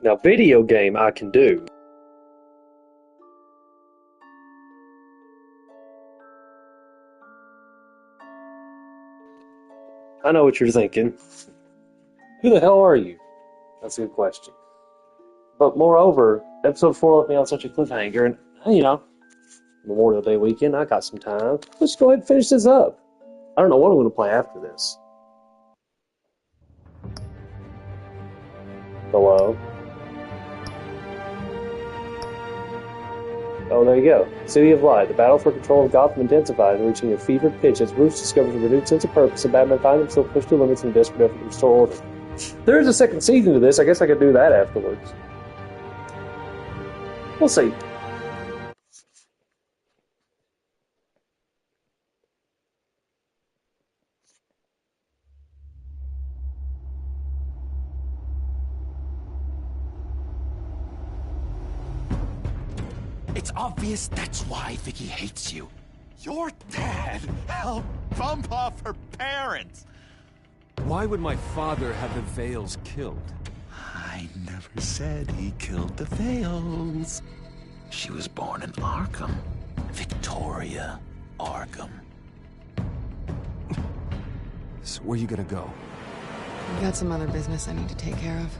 Now, video game I can do. I know what you're thinking. Who the hell are you? That's a good question. But moreover, episode 4 left me on such a cliffhanger, and, you know, Memorial Day weekend, I got some time. Let's go ahead and finish this up. I don't know what I'm going to play after this. Hello? Oh, there you go. City of Light. The battle for control of Gotham intensifies, reaching a fevered pitch as Bruce discovers a renewed sense of purpose, and Batman finds himself pushed to limits in a desperate effort to restore order. There is a second season to this. I guess I could do that afterwards. We'll see. It's obvious that's why Vicky hates you. Your dad helped bump off her parents. Why would my father have the Vales killed? I never said he killed the Vales. She was born in Arkham. Victoria Arkham. So where you gonna go? I've got some other business I need to take care of.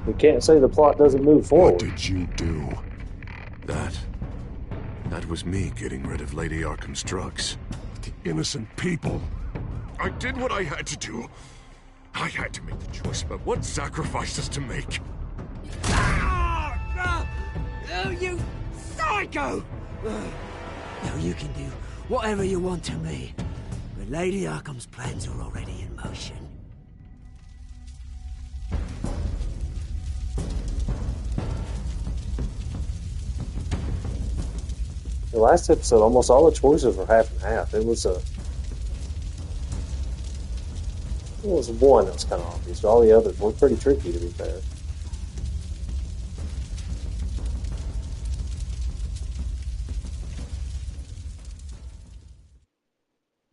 We can't say the plot doesn't move forward. What did you do? That was me getting rid of Lady Arkham's drugs. The innocent people. I did what I had to do. I had to make the choice about what sacrifices to make. Oh, you psycho! Now you can do whatever you want to me, but Lady Arkham's plans are already in motion. The last episode, almost all the choices were half and half. It was one that was kind of obvious, but all the others were pretty tricky, to be fair.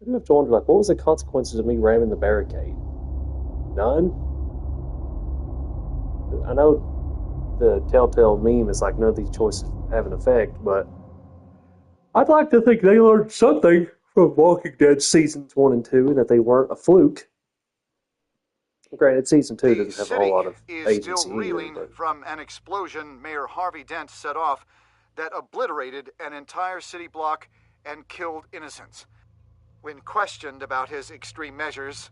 I do have to wonder, like, what was the consequences of me ramming the barricade? None? I know the Telltale meme is like, none of these choices have an effect, but I'd like to think they learned something from Walking Dead Seasons 1 and 2, and that they weren't a fluke. Granted, Season 2 doesn't have a whole lot of agency is still reeling either, but from an explosion Mayor Harvey Dent set off that obliterated an entire city block and killed innocents. When questioned about his extreme measures,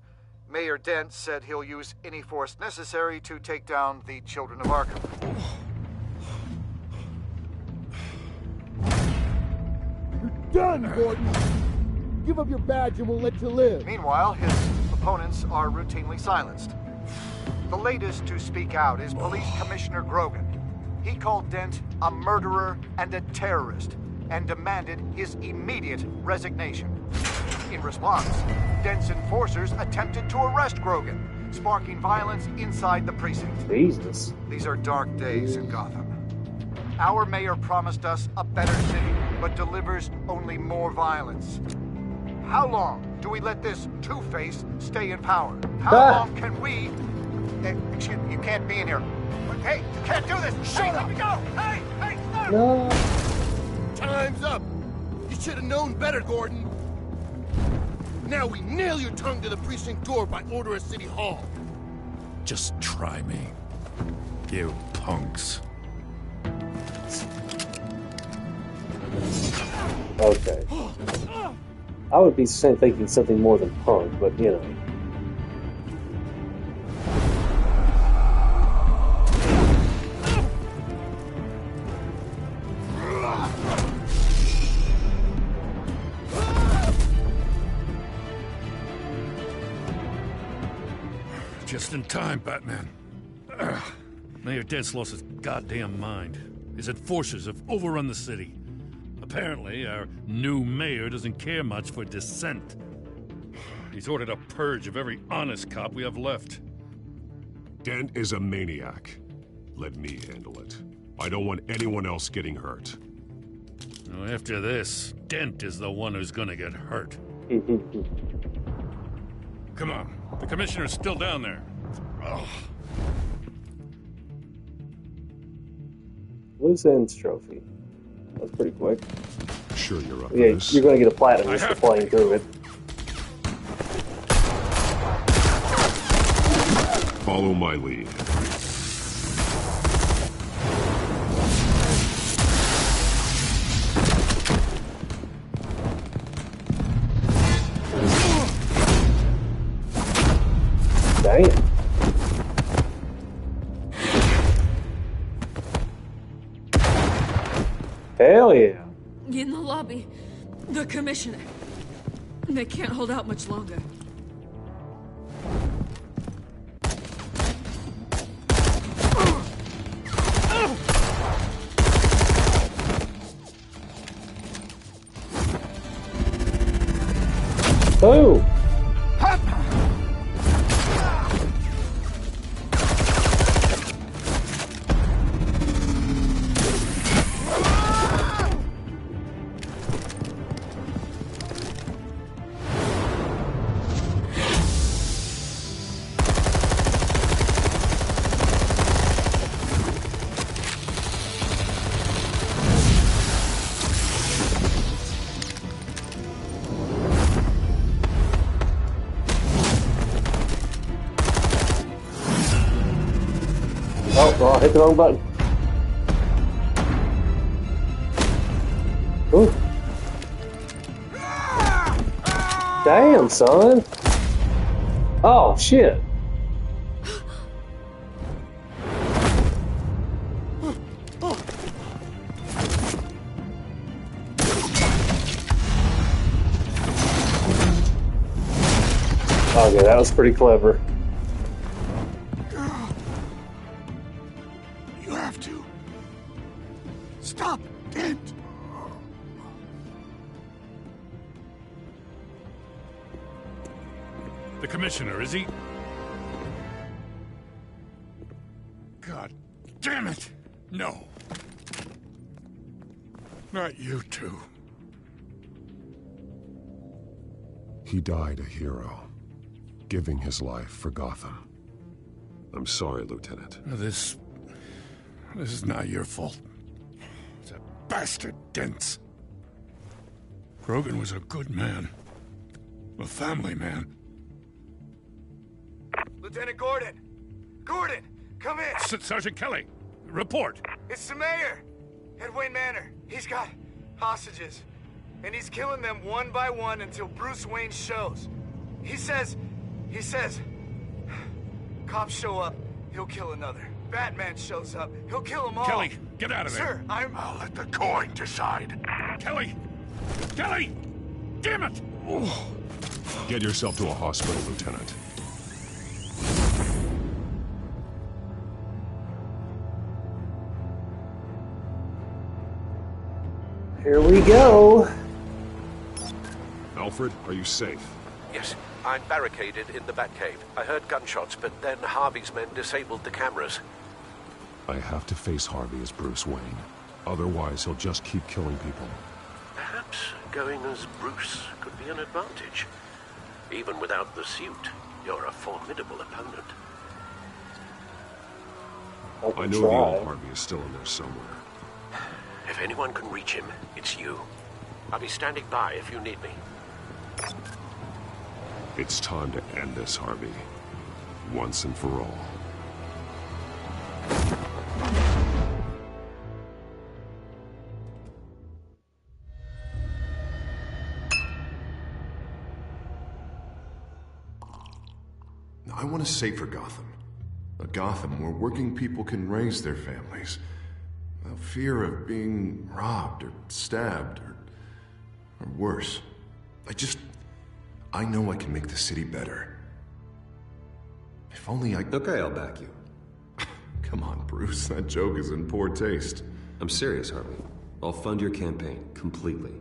Mayor Dent said he'll use any force necessary to take down the children of Arkham. Done, Gordon! Give up your badge and we'll let you live. Meanwhile, his opponents are routinely silenced. The latest to speak out is Police Commissioner Grogan. He called Dent a murderer and a terrorist and demanded his immediate resignation. In response, Dent's enforcers attempted to arrest Grogan, sparking violence inside the precinct. Jesus. These are dark days in Gotham. Our mayor promised us a better city, but delivers only more violence. How long do we let this Two-Face stay in power? How long can we... excuse me, you can't be in here. Hey, you can't do this! Shut up! Let me go! Hey, stop! No. Time's up! You should have known better, Gordon! Now we nail your tongue to the precinct door by order of City Hall! Just try me. You punks. Okay. I would be thinking something more than punk, but you know. Just in time, Batman. Mayor Dent's lost his goddamn mind. His enforcers have overrun the city. Apparently, our new mayor doesn't care much for dissent. He's ordered a purge of every honest cop we have left. Dent is a maniac. Let me handle it. I don't want anyone else getting hurt. Well, after this, Dent is the one who's gonna get hurt. Come on. The commissioner's still down there. Ugh. Loose ends trophy. That's pretty quick. Sure you're up for Yeah, this? you're going to get a platinum just for playing through it. Follow my lead. Damn. Hell yeah. In the lobby, the commissioner. They can't hold out much longer. Oh! Oh, I hit the wrong button. Ooh. Damn, son. Oh, shit. Okay, that was pretty clever. You have to. Stop, Dent! The commissioner, is he? God damn it! No. Not you two. He died a hero, giving his life for Gotham. I'm sorry, Lieutenant. This is not your fault. It's a bastard Dent's. Grogan was a good man. A family man. Lieutenant Gordon! Gordon! Come in! Sergeant Kelly, report. It's the mayor! At Wayne Manor. He's got hostages. And he's killing them one by one until Bruce Wayne shows. He says... Cops show up, he'll kill another. Batman shows up, he'll kill them all. Kelly, get out of there. Sir, I'll let the coin decide. Kelly! Kelly! Damn it! Get yourself to a hospital, Lieutenant. Here we go. Alfred, are you safe? Yes, I'm barricaded in the Batcave. I heard gunshots, but then Harvey's men disabled the cameras. I have to face Harvey as Bruce Wayne. Otherwise, he'll just keep killing people. Perhaps going as Bruce could be an advantage. Even without the suit, you're a formidable opponent. I know the old Harvey is still in there somewhere. If anyone can reach him, it's you. I'll be standing by if you need me. It's time to end this, Harvey. Once and for all. I want a safer Gotham. A Gotham where working people can raise their families. Without fear of being robbed or stabbed or worse. I know I can make the city better. If only I... Okay, I'll back you. Come on, Bruce. That joke is in poor taste. I'm serious, Harvey. I'll fund your campaign, completely.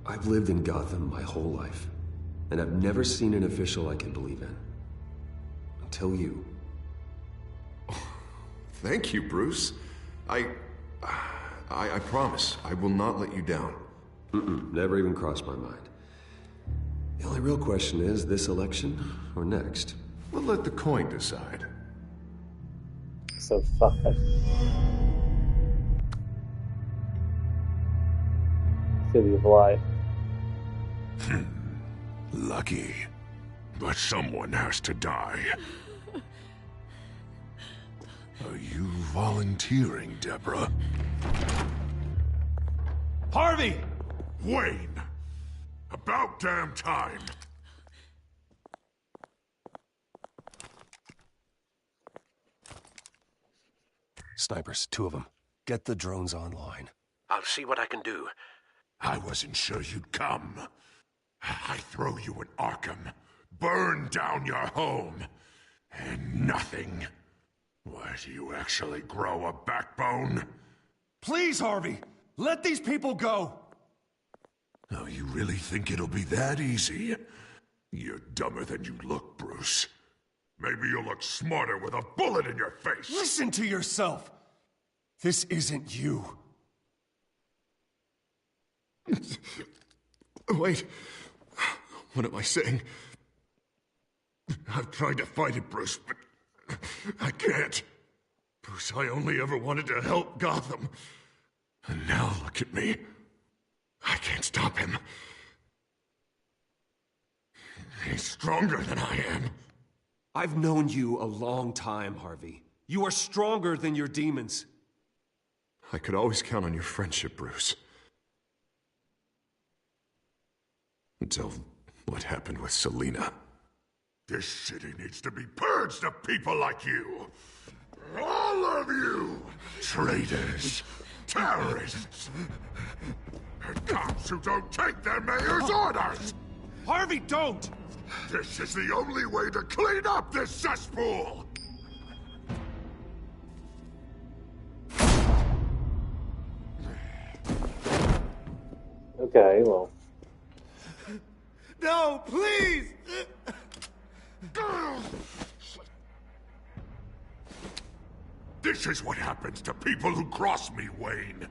I've lived in Gotham my whole life, and I've never seen an official I can believe in. Until you. Thank you, Bruce. I promise, I will not let you down. Never even crossed my mind. The only real question is, this election or next? We'll let the coin decide. So fun. City of Light. Lucky. But someone has to die. Are you volunteering, Deborah? Harvey! Wayne! About damn time! Snipers, 2 of them. Get the drones online. I'll see what I can do. I wasn't sure you'd come. I throw you in Arkham, burn down your home, and nothing. Why, do you actually grow a backbone? Please, Harvey! Let these people go! Oh, you really think it'll be that easy? You're dumber than you look, Bruce. Maybe you'll look smarter with a bullet in your face. Listen to yourself! This isn't you. Wait. What am I saying? I've tried to fight it, Bruce, but I can't. Bruce, I only ever wanted to help Gotham. And now look at me. I can't stop him. He's stronger than I am. I've known you a long time, Harvey. You are stronger than your demons. I could always count on your friendship, Bruce. Until what happened with Selina. This city needs to be purged of people like you. All of you! Traitors, terrorists, and cops who don't take their mayor's orders! Harvey, don't! This is the only way to clean up this cesspool! Okay, well. No, please! This is what happens to people who cross me, Wayne.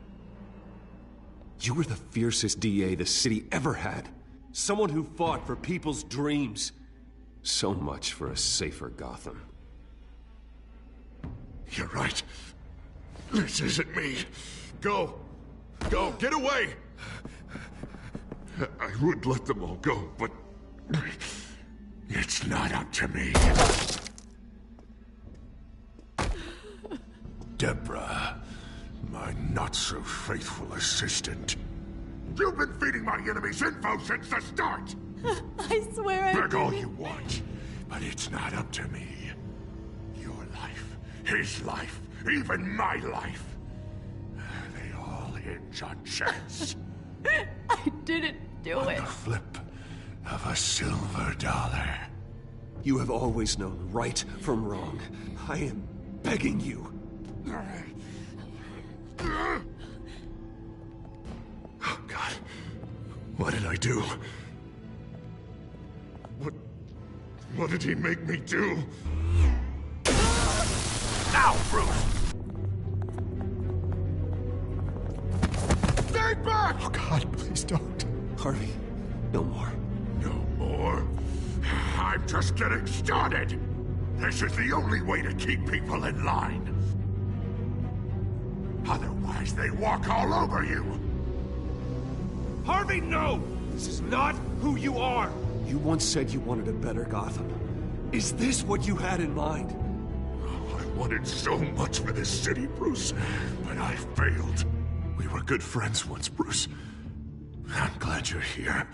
You were the fiercest DA the city ever had. Someone who fought for people's dreams. So much for a safer Gotham. You're right. This isn't me. Go. Go, get away! I would let them all go, but it's not up to me. Deborah, my not-so-faithful assistant. You've been feeding my enemies info since the start! I swear I Beg all didn't. you want, but it's not up to me. Your life, his life, even my life. They all hinge on chance. I didn't do it. The flip of a silver dollar. You have always known right from wrong. I am begging you. Oh, God. What did I do? What did he make me do? Now, Bruce! Stay back! Oh, God, please don't. Harvey, no more. No more? I'm just getting started! This is the only way to keep people in line. Otherwise, they walk all over you! Harvey, no! This is not who you are! You once said you wanted a better Gotham. Is this what you had in mind? Oh, I wanted so much for this city, Bruce, but I failed. We were good friends once, Bruce. I'm glad you're here.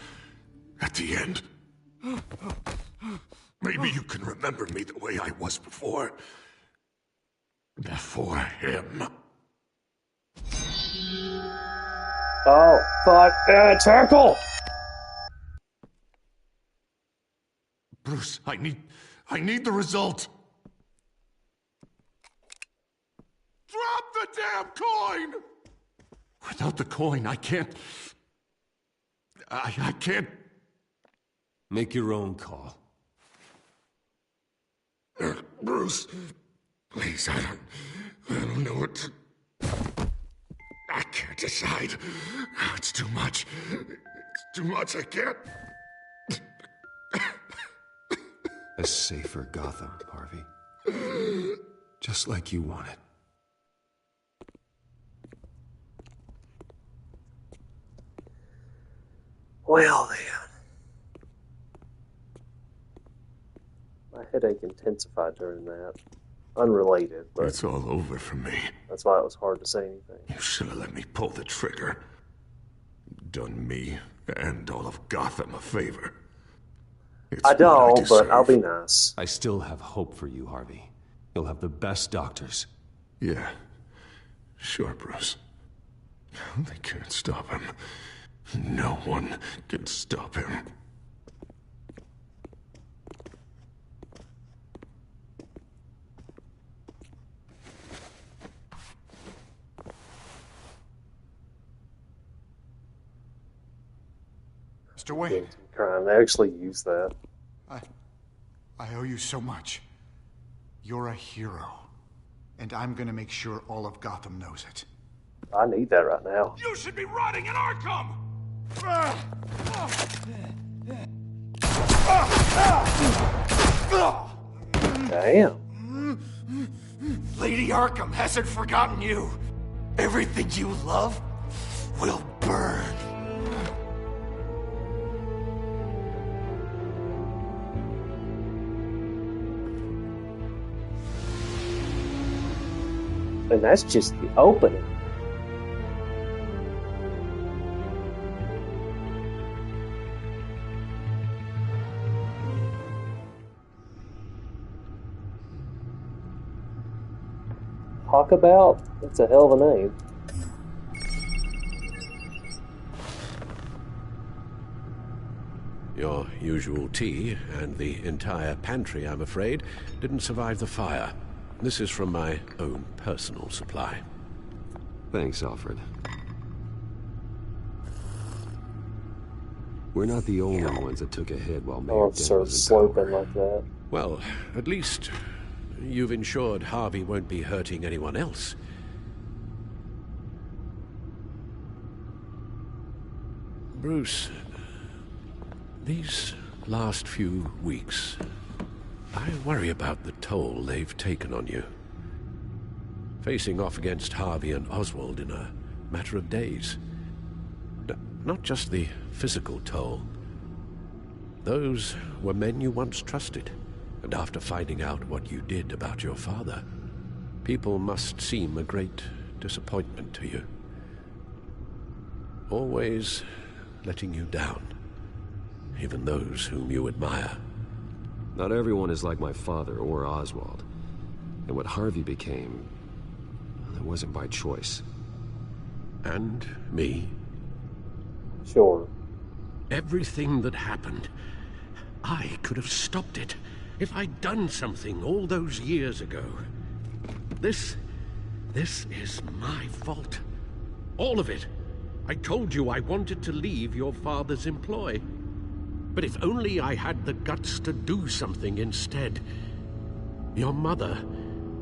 At the end. Maybe you can remember me the way I was before. Before him. Oh, fuck. Tackle! Bruce, I need the result. Drop the damn coin! Without the coin, I can't... I can't... Make your own call. Bruce, please, I don't know what to... I can't decide. It's too much. It's too much. I can't. A safer Gotham, Harvey. Just like you wanted. Well then. My headache intensified during that. Unrelated, but... It's all over for me. That's why it was hard to say anything. You should have let me pull the trigger. Done me and all of Gotham a favor. I don't, but I'll be nice. I still have hope for you, Harvey. You'll have the best doctors. Yeah. Sure, Bruce. They can't stop him. No one can stop him. Mr. Wayne. Crime. They actually use that. I owe you so much. You're a hero. And I'm gonna make sure all of Gotham knows it. I need that right now. You should be rotting in Arkham! Damn. Lady Arkham hasn't forgotten you. Everything you love will burn. And that's just the opening. Talkabout? That's a hell of a name. Your usual tea and the entire pantry, I'm afraid, didn't survive the fire. This is from my own personal supply. Thanks, Alfred. We're not the only ones that took a hit while Mayor Dent Start was in sloping power. like that. Well, at least you've ensured Harvey won't be hurting anyone else. Bruce, these last few weeks, I worry about the toll they've taken on you. Facing off against Harvey and Oswald in a matter of days. Not just the physical toll. Those were men you once trusted, and after finding out what you did about your father, people must seem a great disappointment to you. Always letting you down, even those whom you admire. Not everyone is like my father or Oswald. And what Harvey became, it wasn't by choice. And me. Sure. Everything that happened, I could have stopped it if I'd done something all those years ago. This is my fault. All of it. I told you I wanted to leave your father's employ. But if only I had the guts to do something instead. Your mother,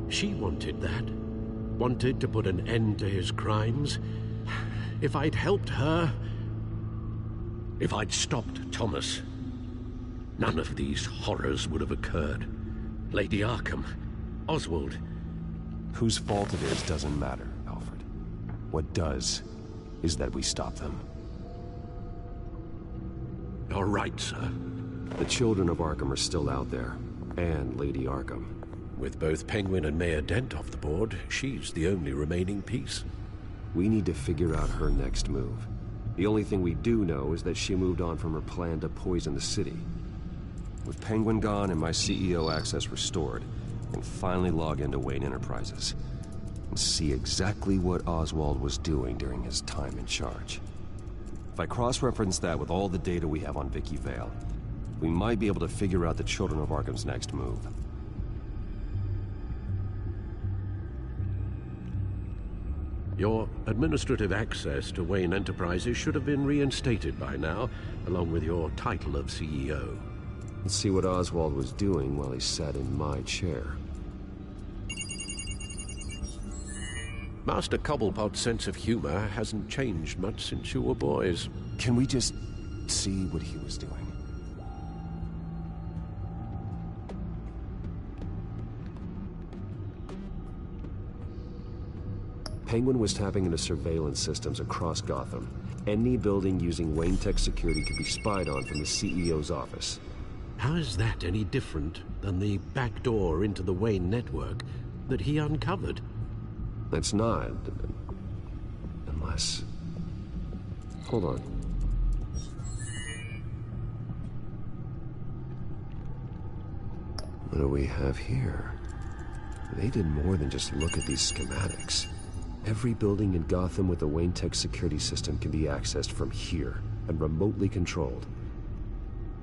she wanted that. Wanted to put an end to his crimes. If I'd helped her, if I'd stopped Thomas, none of these horrors would have occurred. Lady Arkham, Oswald. Whose fault it is doesn't matter, Alfred. What does is that we stop them. You're right, sir. The children of Arkham are still out there, and Lady Arkham. With both Penguin and Mayor Dent off the board, she's the only remaining piece. We need to figure out her next move. The only thing we do know is that she moved on from her plan to poison the city. With Penguin gone and my CEO access restored, I can finally log into Wayne Enterprises and see exactly what Oswald was doing during his time in charge. If I cross-reference that with all the data we have on Vicky Vale, we might be able to figure out the Children of Arkham's next move. Your administrative access to Wayne Enterprises should have been reinstated by now, along with your title of CEO. Let's see what Oswald was doing while he sat in my chair. Master Cobblepot's sense of humor hasn't changed much since you were boys. Can we just see what he was doing? Penguin was tapping into surveillance systems across Gotham. Any building using Wayne Tech security could be spied on from the CEO's office. How is that any different than the back door into the Wayne network that he uncovered? It's not. Unless... Hold on. What do we have here? They did more than just look at these schematics. Every building in Gotham with a Wayne Tech security system can be accessed from here and remotely controlled.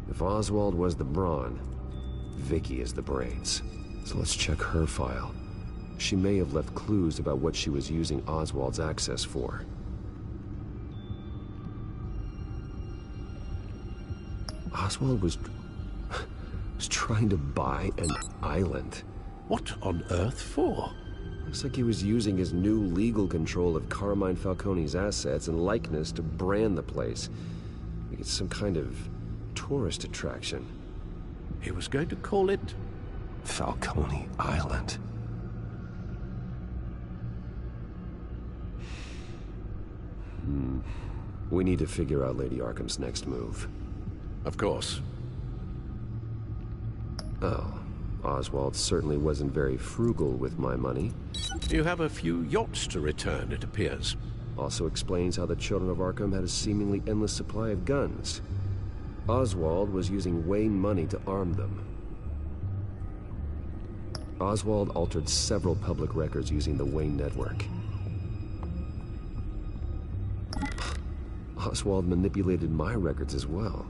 If Oswald was the brawn, Vicky is the brains. So let's check her file. She may have left clues about what she was using Oswald's access for. Oswald was trying to buy an island. What on earth for? Looks like he was using his new legal control of Carmine Falcone's assets and likeness to brand the place. Like it's some kind of tourist attraction. He was going to call it... Falcone Island. We need to figure out Lady Arkham's next move. Of course. Oh, Oswald certainly wasn't very frugal with my money. You have a few yachts to return, it appears. Also explains how the children of Arkham had a seemingly endless supply of guns. Oswald was using Wayne money to arm them. Oswald altered several public records using the Wayne network. Oswald manipulated my records as well.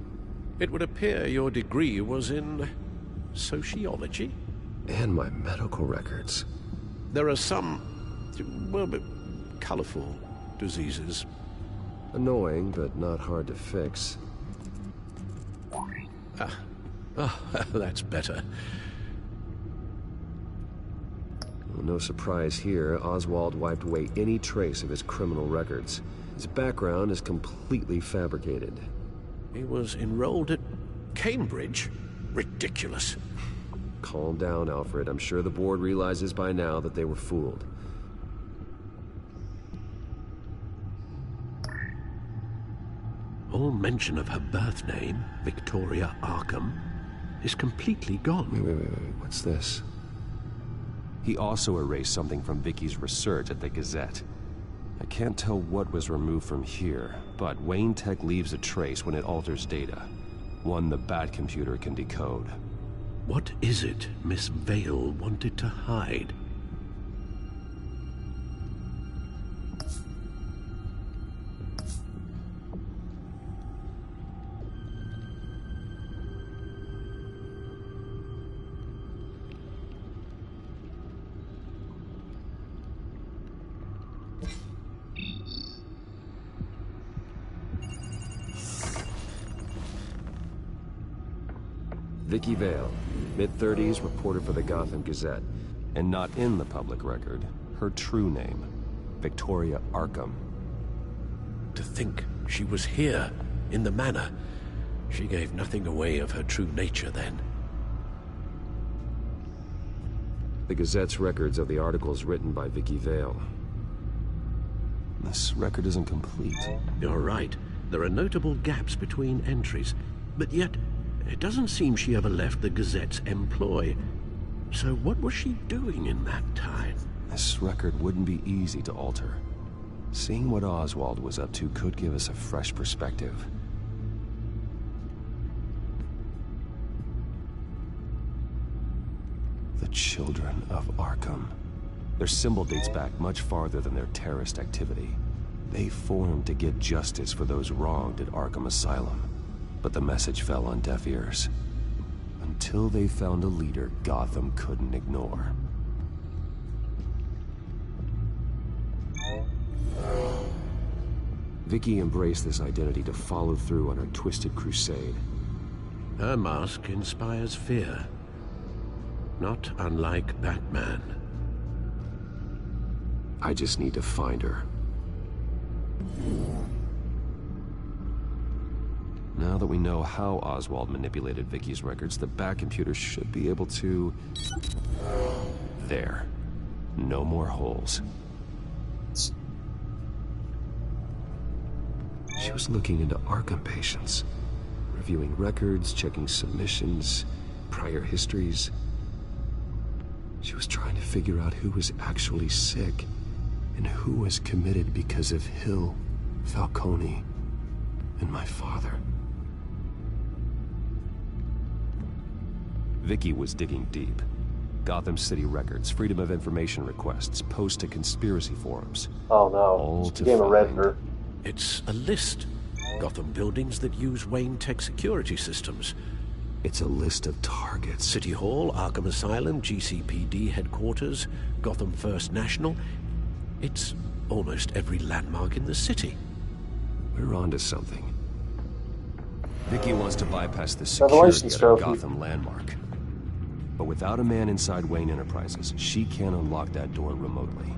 It would appear your degree was in... sociology? And my medical records. There are some... well, colorful diseases. Annoying, but not hard to fix. That's better. Well, no surprise here, Oswald wiped away any trace of his criminal records. His background is completely fabricated. He was enrolled at Cambridge? Ridiculous. Calm down, Alfred. I'm sure the board realizes by now that they were fooled. All mention of her birth name, Victoria Arkham, is completely gone. Wait. What's this? He also erased something from Vicky's research at the Gazette. I can't tell what was removed from here, but Wayne Tech leaves a trace when it alters data. One the Bat computer can decode. What is it Miss Vale wanted to hide? Vicky Vale, mid-30s, reporter for the Gotham Gazette. And not in the public record, her true name, Victoria Arkham. To think she was here, in the manor. She gave nothing away of her true nature then. The Gazette's records of the articles written by Vicky Vale. This record isn't complete. You're right. There are notable gaps between entries, but yet it doesn't seem she ever left the Gazette's employ. So what was she doing in that time? This record wouldn't be easy to alter. Seeing what Oswald was up to could give us a fresh perspective. The Children of Arkham. Their symbol dates back much farther than their terrorist activity. They formed to get justice for those wronged at Arkham Asylum. But the message fell on deaf ears. Until they found a leader Gotham couldn't ignore. Vicky embraced this identity to follow through on her twisted crusade. Her mask inspires fear. Not unlike Batman. I just need to find her. Now that we know how Oswald manipulated Vicky's records, the back computer should be able to... There. No more holes. She was looking into Arkham patients, reviewing records, checking submissions, prior histories. She was trying to figure out who was actually sick and who was committed because of Hill, Falcone, and my father. Vicky was digging deep. Gotham City records, Freedom of Information requests, posts to conspiracy forums. Oh no, all she became a redder. It's a list. Gotham buildings that use Wayne Tech security systems. It's a list of targets. City Hall, Arkham Asylum, GCPD headquarters, Gotham First National. It's almost every landmark in the city. We're onto something. Vicky wants to bypass the security at a Gotham landmark. But without a man inside Wayne Enterprises, she can't unlock that door remotely.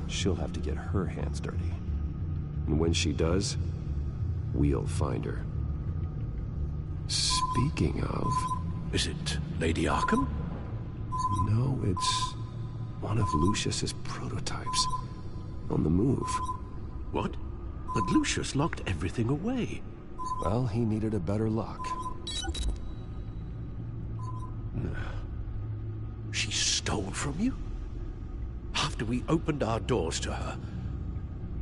She'll have to get her hands dirty. And when she does, we'll find her. Speaking of... Is it Lady Arkham? No, it's one of Lucius's prototypes. On the move. What? But Lucius locked everything away. Well, he needed a better lock. She stole from you? After we opened our doors to her?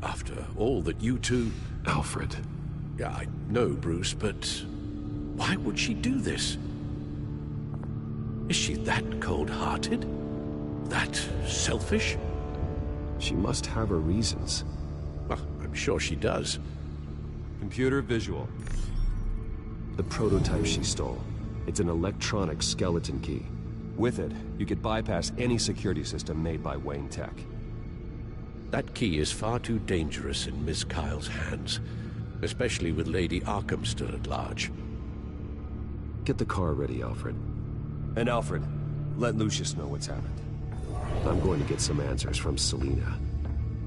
After all that you two... Alfred. Yeah, I know, Bruce, but why would she do this? Is she that cold-hearted? That selfish? She must have her reasons. Well, I'm sure she does. Computer visual. The prototype she stole. It's an electronic skeleton key. With it, you could bypass any security system made by Wayne Tech. That key is far too dangerous in Miss Kyle's hands, especially with Lady Arkham still at large. Get the car ready, Alfred. And Alfred, let Lucius know what's happened. I'm going to get some answers from Selina.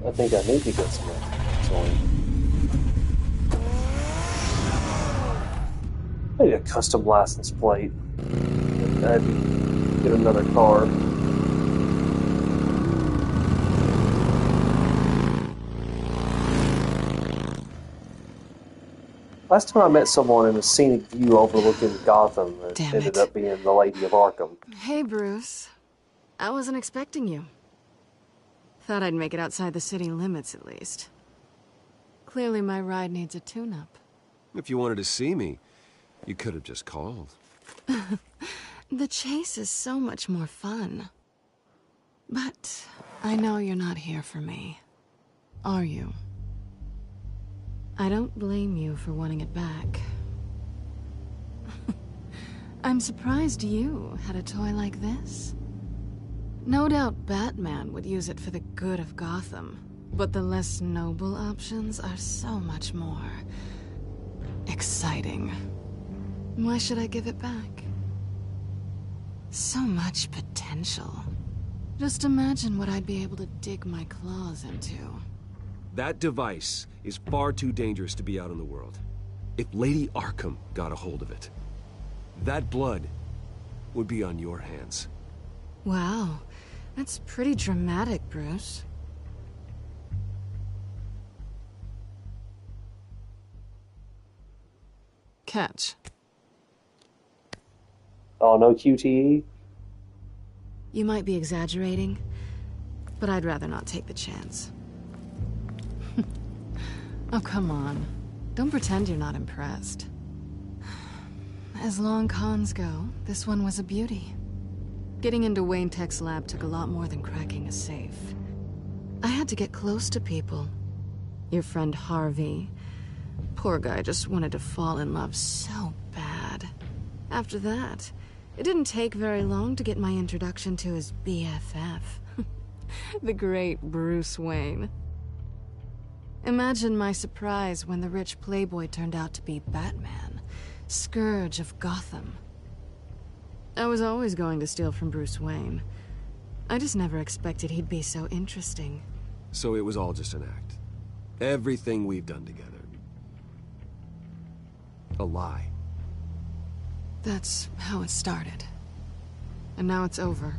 I think I need to get some answers. I need a custom license plate. I'd get another car. Last time I met someone in a scenic view overlooking Gotham that ended up being the Lady of Arkham. Hey, Bruce. I wasn't expecting you. Thought I'd make it outside the city limits, at least. Clearly my ride needs a tune-up. If you wanted to see me, you could have just called. The chase is so much more fun. But I know you're not here for me. Are you? I don't blame you for wanting it back. I'm surprised you had a toy like this. No doubt Batman would use it for the good of Gotham, but the less noble options are so much more exciting. Why should I give it back? So much potential. Just imagine what I'd be able to dig my claws into. That device is far too dangerous to be out in the world. If Lady Arkham got a hold of it, that blood would be on your hands. Wow, that's pretty dramatic, Bruce. Catch. Oh, no QTE? You might be exaggerating, but I'd rather not take the chance. Oh, come on. Don't pretend you're not impressed. As long cons go, this one was a beauty. Getting into Wayne Tech's lab took a lot more than cracking a safe. I had to get close to people. Your friend Harvey. Poor guy just wanted to fall in love so bad. After that, it didn't take very long to get my introduction to his BFF. The great Bruce Wayne. Imagine my surprise when the rich playboy turned out to be Batman, Scourge of Gotham. I was always going to steal from Bruce Wayne. I just never expected he'd be so interesting. So it was all just an act. Everything we've done together. A lie. That's how it started. And now it's over.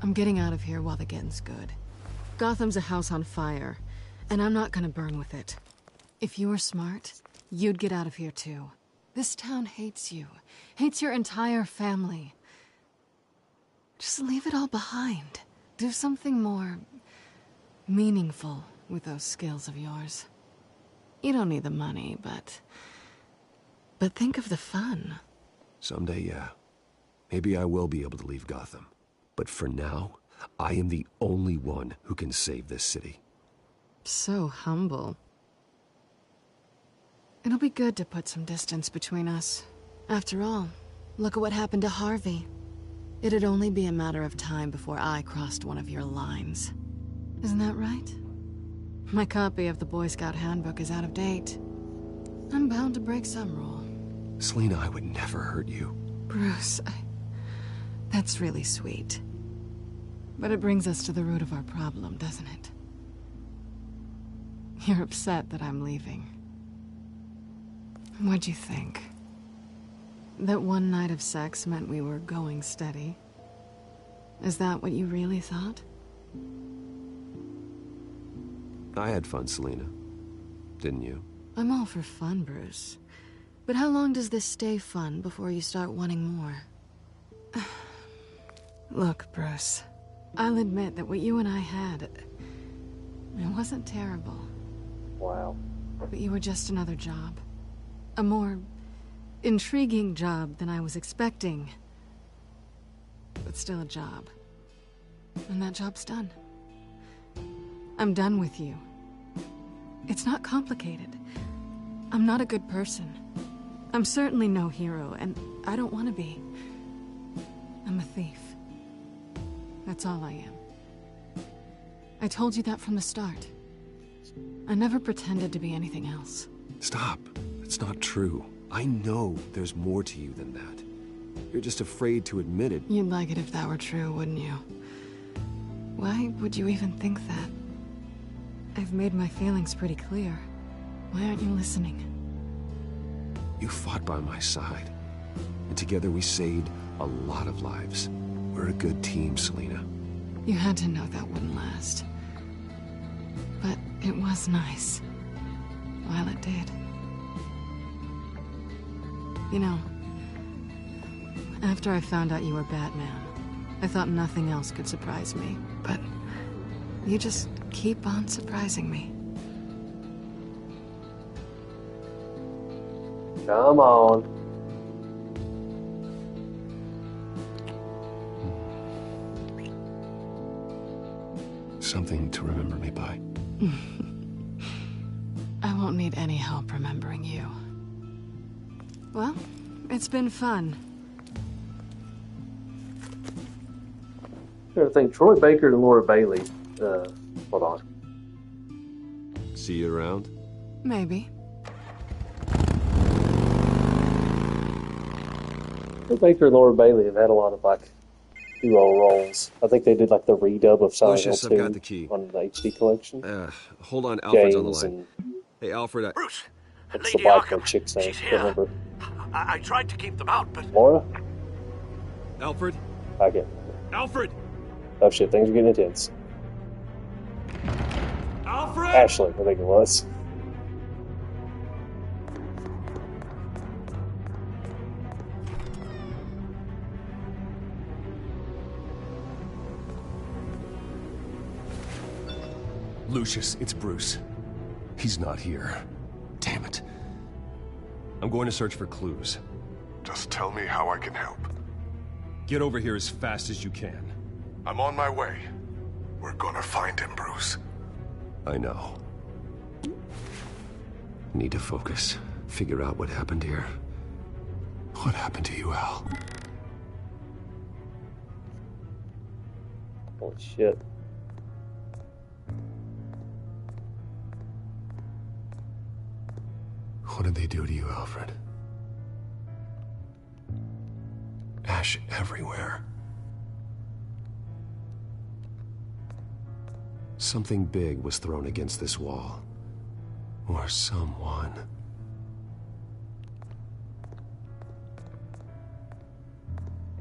I'm getting out of here while the getting's good. Gotham's a house on fire, and I'm not gonna burn with it. If you were smart, you'd get out of here too. This town hates you. Hates your entire family. Just leave it all behind. Do something more meaningful with those skills of yours. You don't need the money, but think of the fun. Someday, yeah. Maybe I will be able to leave Gotham. But for now, I am the only one who can save this city. So humble. It'll be good to put some distance between us. After all, look at what happened to Harvey. It'd only be a matter of time before I crossed one of your lines. Isn't that right? My copy of the Boy Scout Handbook is out of date. I'm bound to break some rule. Selina, I would never hurt you. Bruce, that's really sweet. But it brings us to the root of our problem, doesn't it? You're upset that I'm leaving. What'd you think? That one night of sex meant we were going steady? Is that what you really thought? I had fun, Selina. Didn't you? I'm all for fun, Bruce. But how long does this stay fun before you start wanting more? Look, Bruce. I'll admit that what you and I had... it wasn't terrible. Wow. But you were just another job. A more intriguing job than I was expecting. But still a job. And that job's done. I'm done with you. It's not complicated. I'm not a good person. I'm certainly no hero, and I don't want to be. I'm a thief. That's all I am. I told you that from the start. I never pretended to be anything else. Stop. It's not true. I know there's more to you than that. You're just afraid to admit it. You'd like it if that were true, wouldn't you? Why would you even think that? I've made my feelings pretty clear. Why aren't you listening? You fought by my side. And together we saved a lot of lives. We're a good team, Selina. You had to know that wouldn't last. But it was nice. While it did. You know, after I found out you were Batman, I thought nothing else could surprise me. But you just keep on surprising me. Come on. Something to remember me by. I won't need any help remembering you. Well, it's been fun. I think Troy Baker and Laura Bailey. Hold on. See you around? Maybe. Troy Baker and Laura Bailey have had a lot of like duo roles. I think they did like the redub of Silent Hill Lucius, 2 I've got the key. on the HD collection. Hold on, Alfred's on the James line. Hey, Alfred, Bruce, what's the Lady black Arkham, chick's name? she's Can't here. remember. I tried to keep them out, but... Laura? Alfred? I can't remember. Alfred! Oh shit, things are getting intense. Alfred! Ashley, I think it was. Lucius, it's Bruce. He's not here. Damn it. I'm going to search for clues. Just tell me how I can help. Get over here as fast as you can. I'm on my way. We're gonna find him, Bruce. I know. Need to focus. Figure out what happened here. What happened to you, Al? Holy shit. What did they do to you, Alfred? Ash everywhere. Something big was thrown against this wall. Or someone.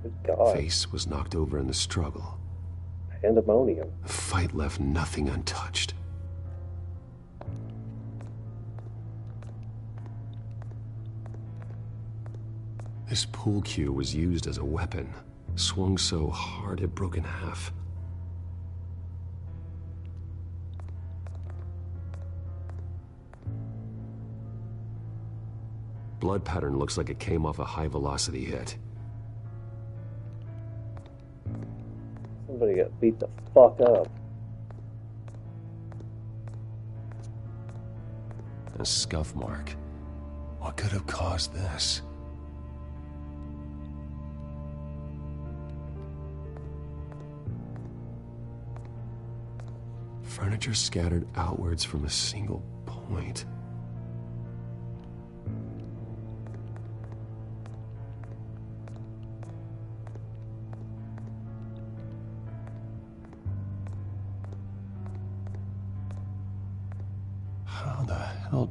Good God. Face was knocked over in the struggle. Pandemonium. The fight left nothing untouched. This pool cue was used as a weapon, swung so hard it broke in half. Blood pattern looks like it came off a high-velocity hit. Somebody got beat the fuck up. A scuff mark. What could have caused this? Furniture scattered outwards from a single point. How the hell...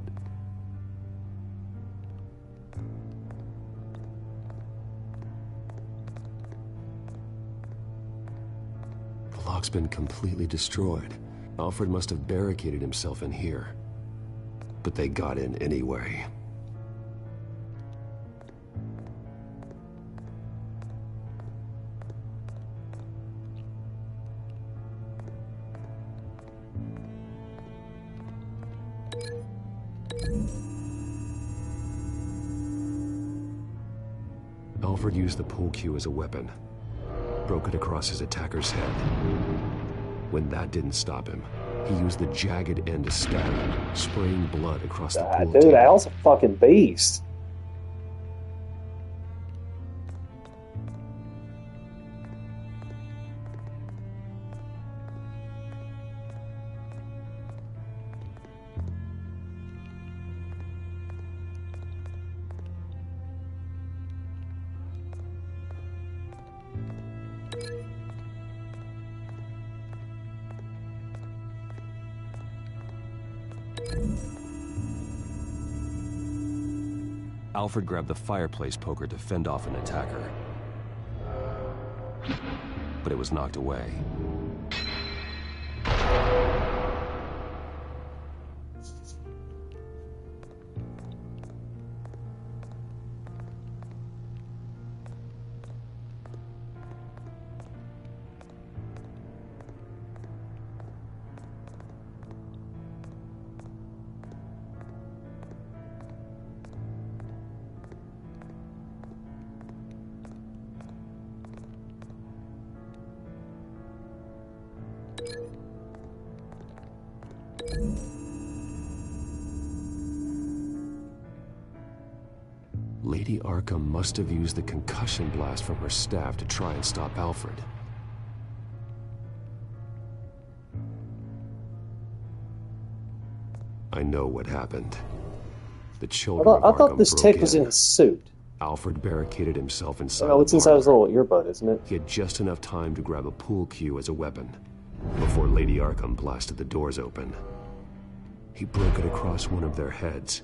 The lock's been completely destroyed. Alfred must have barricaded himself in here. But they got in anyway. Alfred used the pool cue as a weapon. Broke it across his attacker's head. When that didn't stop him, he used the jagged end to stab him, spraying blood across the pool Dude, table. Al's a fucking beast. Alfred grabbed the fireplace poker to fend off an attacker. But it was knocked away. Lady Arkham must have used the concussion blast from her staff to try and stop Alfred. I know what happened. The children I thought of this Arkham tech broke was in a suit. Alfred barricaded himself inside. Oh, it's the inside his parlor. little earbud, isn't it? He had just enough time to grab a pool cue as a weapon before Lady Arkham blasted the doors open. He broke it across one of their heads,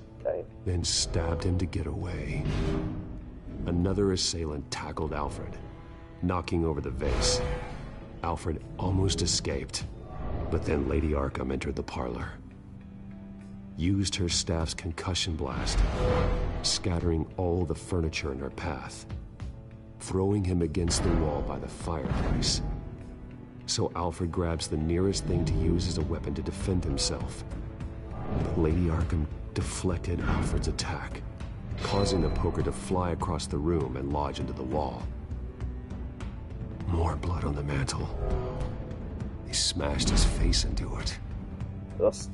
then stabbed him to get away. Another assailant tackled Alfred, knocking over the vase. Alfred almost escaped, but then Lady Arkham entered the parlor. Used her staff's concussion blast, scattering all the furniture in her path, throwing him against the wall by the fireplace. So Alfred grabs the nearest thing to use as a weapon to defend himself. But Lady Arkham deflected Alfred's attack, causing the poker to fly across the room and lodge into the wall. More blood on the mantle. He smashed his face into it. Yes.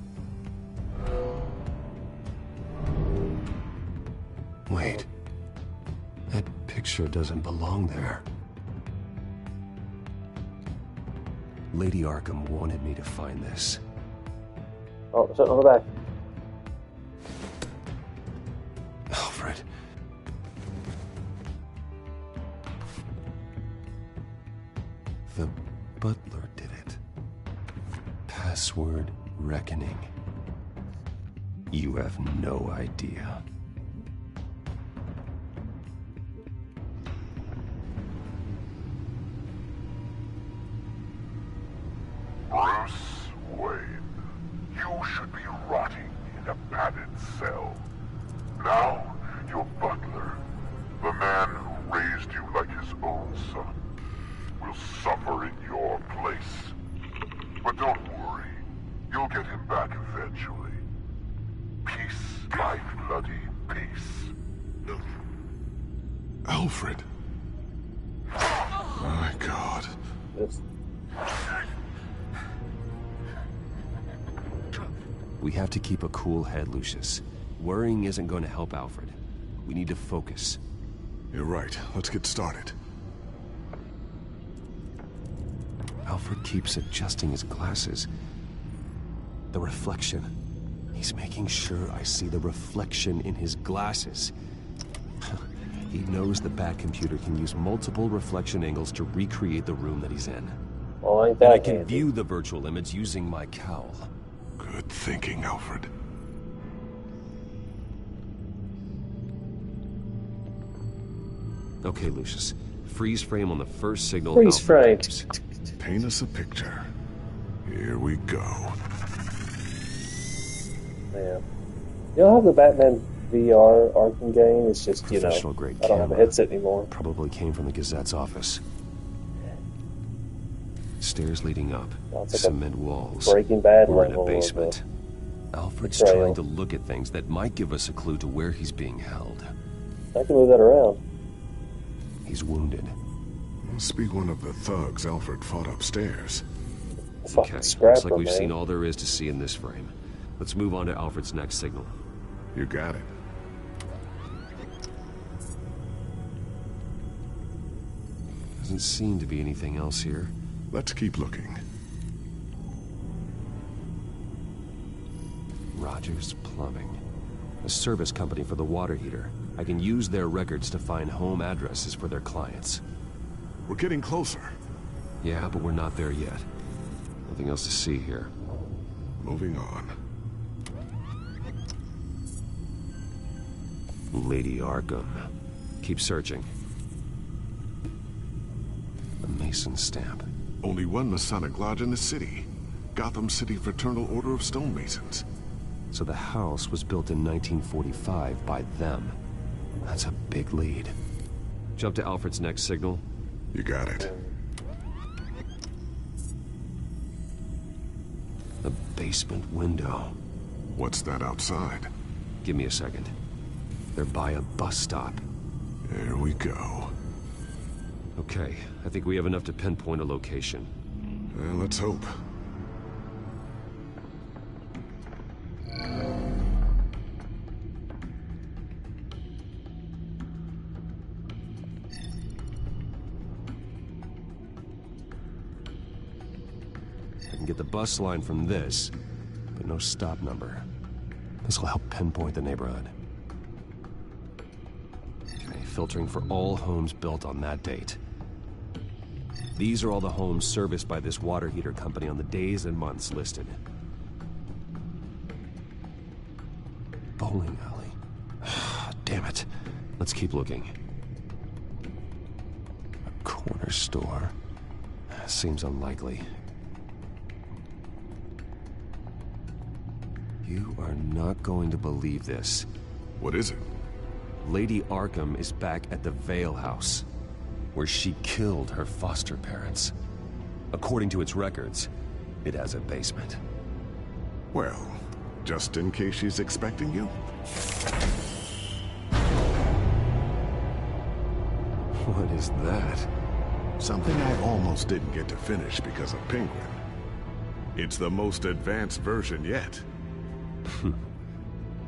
Wait. That picture doesn't belong there. Lady Arkham wanted me to find this. Oh, something on the back. Alfred. The butler did it. Pass password reckoning. You have no idea. Bruce Wayne, you should be rotting in a padded cell. Now, your butler, the man who raised you like his own son, will suffer in your place. But don't worry, you'll get him back eventually. Peace, my bloody peace. Alfred. My God. Yes. We have to keep a cool head, Lucius. Worrying isn't going to help Alfred. We need to focus. You're right. Let's get started. Alfred keeps adjusting his glasses. The reflection. He's making sure I see the reflection in his glasses. He knows the Bat-computer can use multiple reflection angles to recreate the room that he's in. Well, ain't And I that can handy. view the virtual image using my cowl. Good thinking, Alfred. Okay, Lucius. Freeze frame on the first signal. Freeze frame. Paint us a picture. Here we go. Yeah. Y'all have the Batman VR Arkham game? It's just, you know, Professional grade I don't have a camera. headset anymore. Probably came from the Gazette's office. Stairs leading up. Sounds like Cement walls. Breaking Bad We're in a level of basement. Alfred's betrayal. trying to look at things that might give us a clue to where he's being held. I can move that around. He's wounded. Must be one of the thugs Alfred fought upstairs. Fucking Okay, scrapper, looks like we've man. seen all there is to see in this frame. Let's move on to Alfred's next signal. You got it. Doesn't seem to be anything else here. Let's keep looking. Rogers Plumbing. A service company for the water heater. I can use their records to find home addresses for their clients. We're getting closer. Yeah, but we're not there yet. Nothing else to see here. Moving on. Lady Arkham. Keep searching. A Mason stamp. Only one Masonic lodge in the city. Gotham City Fraternal Order of Stonemasons. So the house was built in 1945 by them. That's a big lead. Jump to Alfred's next signal. You got it. A basement window. What's that outside? Give me a second. They're by a bus stop. There we go. Okay, I think we have enough to pinpoint a location. Well, let's hope. I can get the bus line from this, but no stop number. This will help pinpoint the neighborhood. Okay, filtering for all homes built on that date. These are all the homes serviced by this water heater company on the days and months listed. Bowling alley. Damn it. Let's keep looking. A corner store. Seems unlikely. You are not going to believe this. What is it? Lady Arkham is back at the Vale House, where she killed her foster parents. According to its records, it has a basement. Well, just in case she's expecting you? What is that? Something I almost didn't get to finish because of Penguin. It's the most advanced version yet.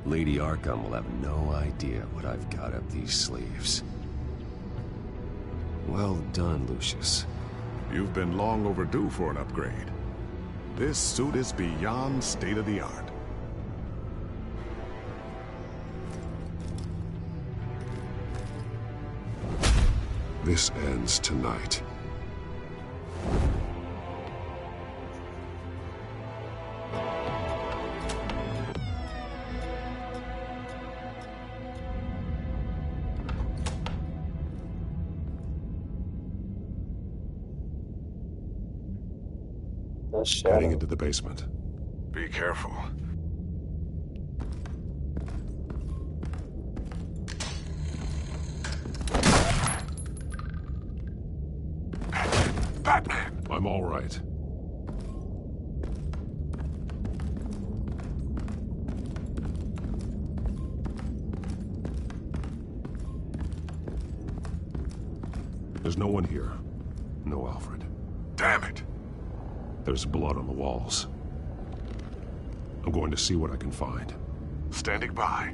Lady Arkham will have no idea what I've got up these sleeves. Well done, Lucius. You've been long overdue for an upgrade. This suit is beyond state-of-the-art. This ends tonight. Heading into the basement. Be careful. Batman! I'm all right. There's no one here. No Alfred. Damn it! There's blood on the walls. I'm going to see what I can find. Standing by.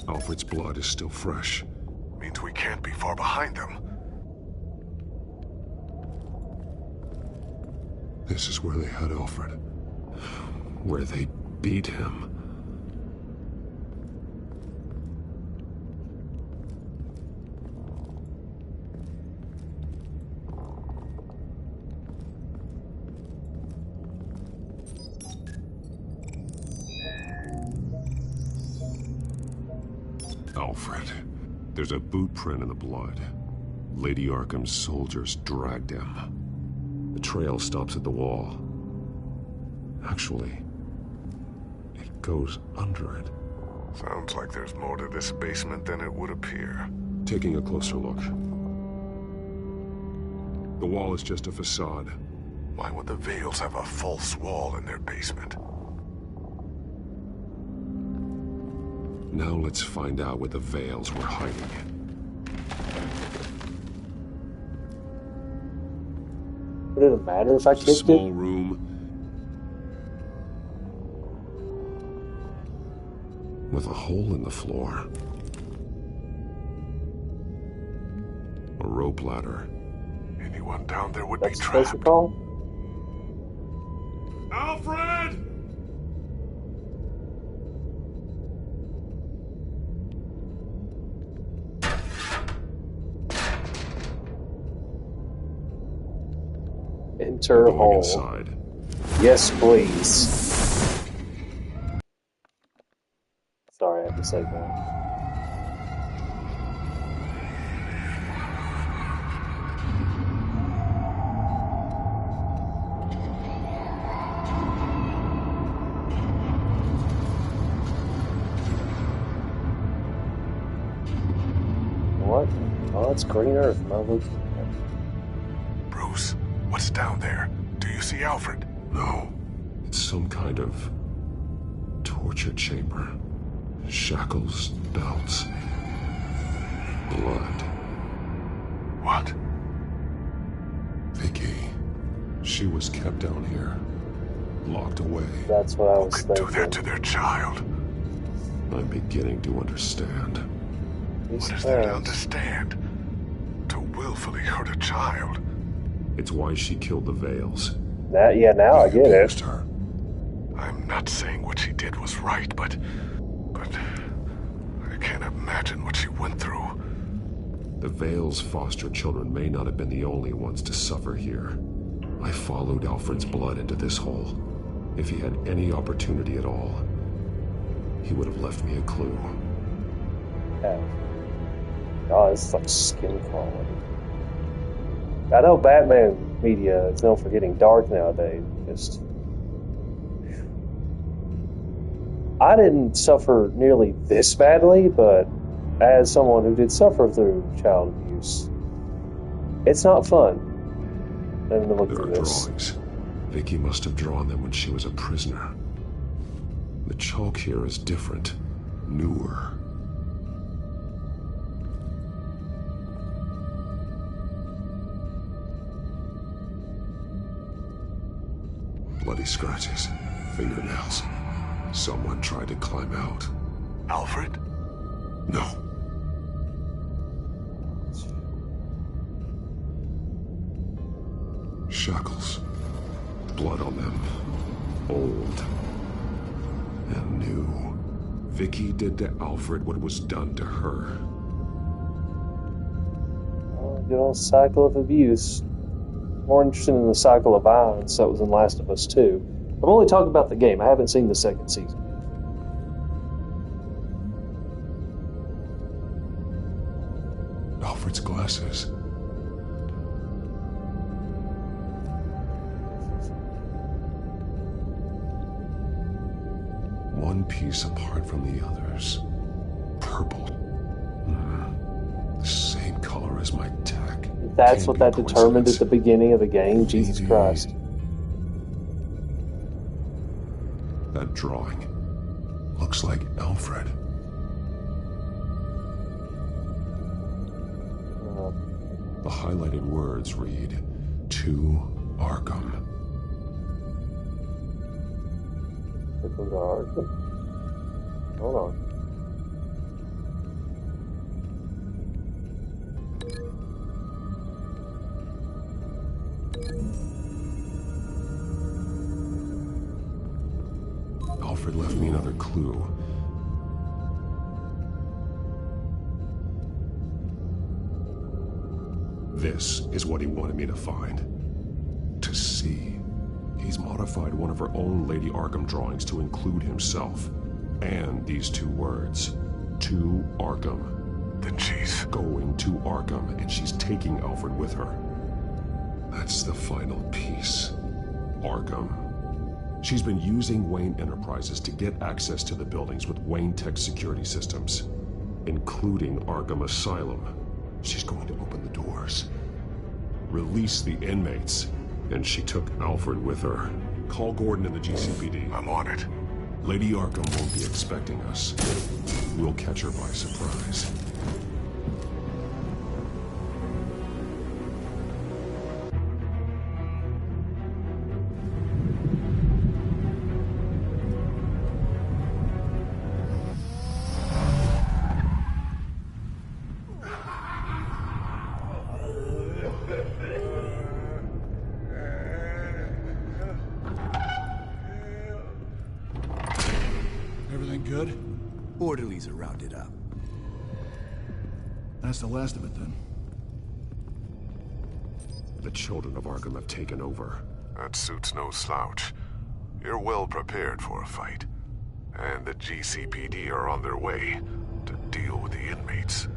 Alfred's blood is still fresh. Means we can't be far behind them. This is where they had Alfred. Where they beat him. Alfred. There's a boot print in the blood. Lady Arkham's soldiers dragged him. The trail stops at the wall. Actually, it goes under it. Sounds like there's more to this basement than it would appear. Taking a closer look. The wall is just a facade. Why would the Vales have a false wall in their basement? Now let's find out where the Vales were hiding. Would it matter if I kicked it? Small room with a hole in the floor. A rope ladder. Anyone down there would That's be supposed to trapped. call? Alfred! Enter Going hole. inside. Yes, please. Sorry, I have to say that. What? Oh, it's green earth. Am I looking at? Bruce, what's down there? Do you see Alfred? No. It's some kind of torture chamber. Shackles, belts, blood. What? Vicky. She was kept down here. Locked away. That's what I was Who could do thinking. that to their child? I'm beginning to understand. What is there to understand? To willfully hurt a child? It's why she killed the Vales. Yeah, now I get it. Her. I'm not saying what she did was right, but I can't imagine what she went through. The Vales' foster children may not have been the only ones to suffer here. I followed Alfred's blood into this hole. If he had any opportunity at all, he would have left me a clue. Yeah. Oh, this is like skin crawling. I know Batman media is known for getting dark nowadays. Just, I didn't suffer nearly this badly, but as someone who did suffer through child abuse, it's not fun. Let me look There through are this. drawings. Vicky must have drawn them when she was a prisoner. The chalk here is different, newer. Bloody scratches, fingernails. Someone tried to climb out. Alfred? No. Shackles. Blood on them. Old. And new. Vicky did to Alfred what was done to her. Oh, good old cycle of abuse. More interested in the cycle of violence that was in Last of Us 2. I'm only talking about the game. I haven't seen the second season. possesses. One piece apart from the others. Purple. The same color as my tech. That's what that determined at the beginning of the game? Jesus Christ. That drawing looks like Alfred. The highlighted words read, "To Arkham." Hold on. Alfred left me another clue. This is what he wanted me to find. To see. He's modified one of her own Lady Arkham drawings to include himself. And these two words. To Arkham. Then she's going to Arkham, and she's taking Alfred with her. That's the final piece. Arkham. She's been using Wayne Enterprises to get access to the buildings with Wayne Tech security systems, including Arkham Asylum. She's going to open the doors, release the inmates, and she took Alfred with her. Call Gordon in the GCPD. I'm on it. Lady Arkham won't be expecting us. We'll catch her by surprise. Everything good? Orderlies are rounded up. That's the last of it, then. The children of Arkham have taken over. That suit's no slouch. You're well prepared for a fight. And the GCPD are on their way to deal with the inmates.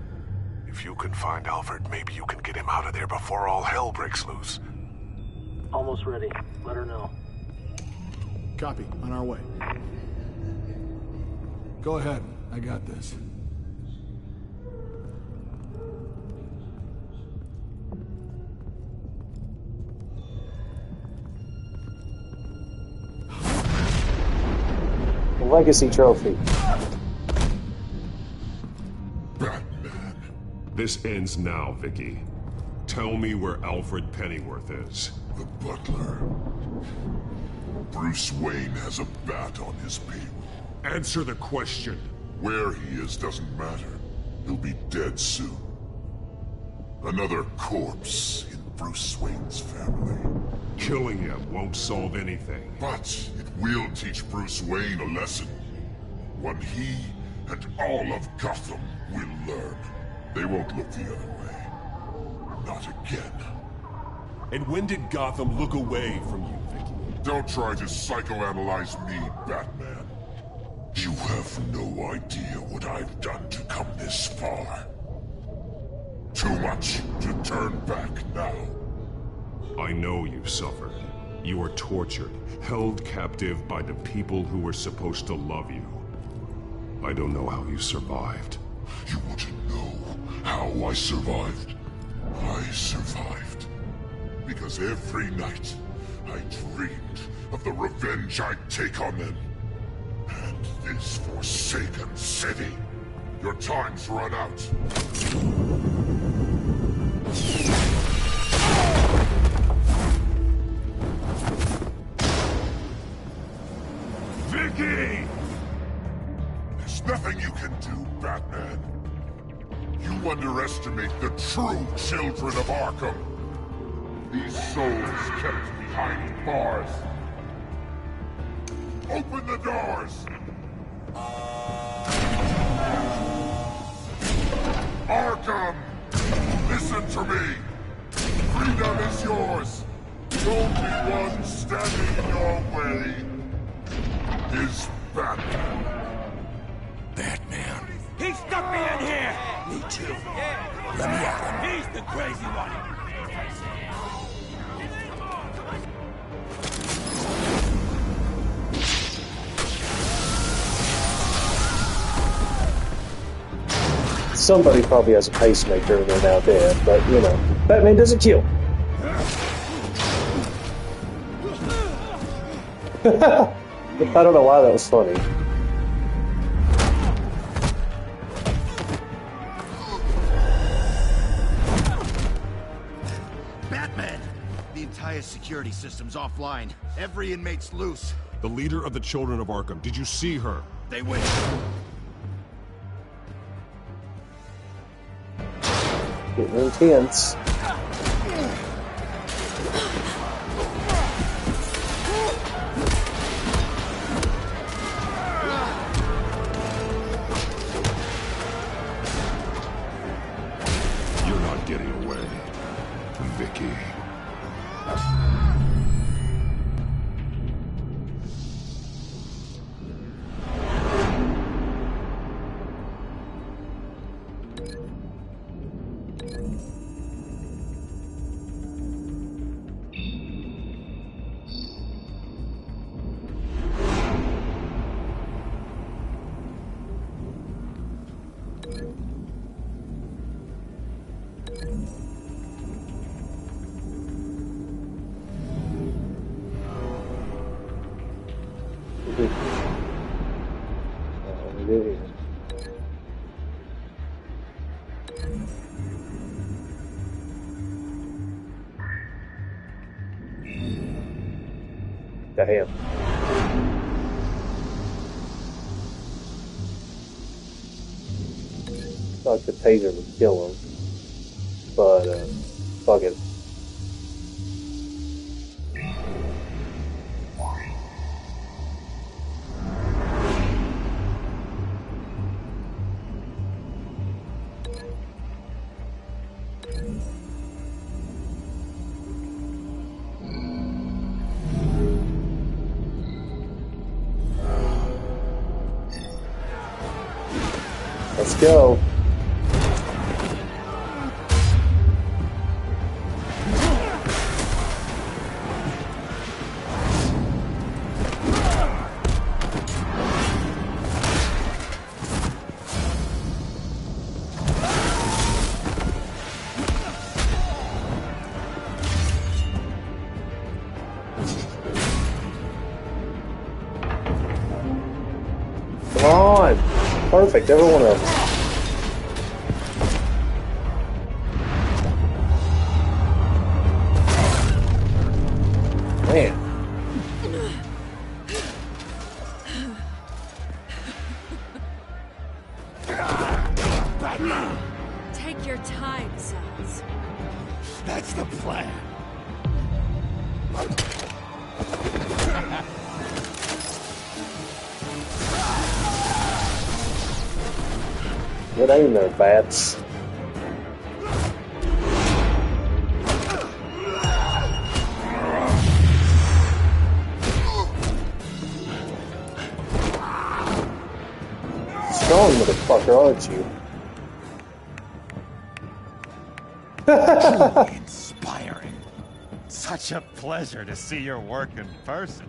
If you can find Alfred, maybe you can get him out of there before all hell breaks loose. Almost ready. Let her know. Copy. On our way. Go ahead. I got this. The Legacy Trophy. Batman. This ends now, Vicky. Tell me where Alfred Pennyworth is. The butler. Bruce Wayne has a bat on his payroll. Answer the question. Where he is doesn't matter. He'll be dead soon. Another corpse in Bruce Wayne's family. Killing him won't solve anything. But it will teach Bruce Wayne a lesson. One he and all of Gotham will learn. They won't look the other way. Not again. And when did Gotham look away from you, Vicky? Don't try to psychoanalyze me, Batman. You have no idea what I've done to come this far. Too much to turn back now. I know you suffered. You were tortured, held captive by the people who were supposed to love you. I don't know how you survived. You want to know how I survived? I survived because every night I dreamed of the revenge I'd take on them. And this forsaken city. Your time's run out. Vicky! There's nothing you can do, Batman. You underestimate the true children of Arkham. These souls kept behind bars. Open the doors! Arkham! Listen to me! Freedom is yours! The only one standing in your way is Batman. Batman. He stuck me in here! Me too. Let me at him. He's the crazy one! Somebody probably has a pacemaker and they're now dead, but you know, Batman doesn't kill. I don't know why that was funny. Batman! The entire security system's offline. Every inmate's loose. The leader of the Children of Arkham, did you see her? They went. Getting intense. You're not getting away, Vicky. Damn. Thought the taser would kill him, but fuck it. Let's go. Come on. Perfect, every one of them. Man. Take your time, sons. That's the plan. Get in there, bats. Strong motherfucker, aren't you? Truly inspiring. Such a pleasure to see your work in person.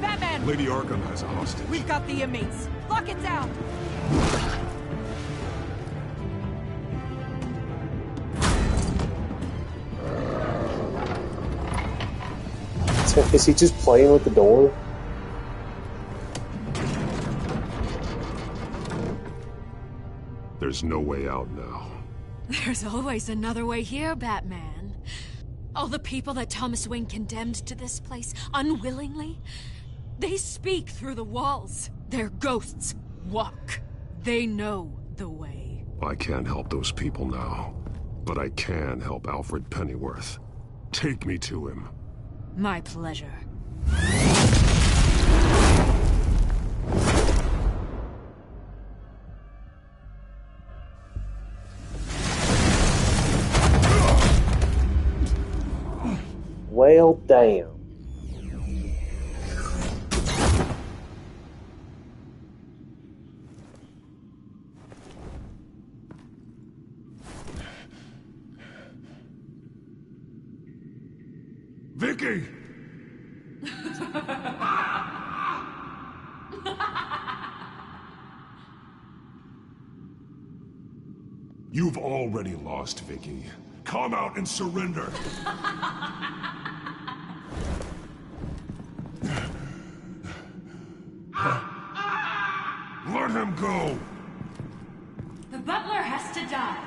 Batman! Lady Arkham has a hostage. We've got the inmates. Lock it down! Is he just playing with the door? There's no way out now. There's always another way here, Batman. All the people that Thomas Wayne condemned to this place unwillingly, they speak through the walls. Their ghosts walk. They know the way. I can't help those people now, but I can help Alfred Pennyworth. Take me to him. My pleasure. Well, damn. Vicky! You've already lost, Vicky. Come out and surrender. Let him go! The butler has to die.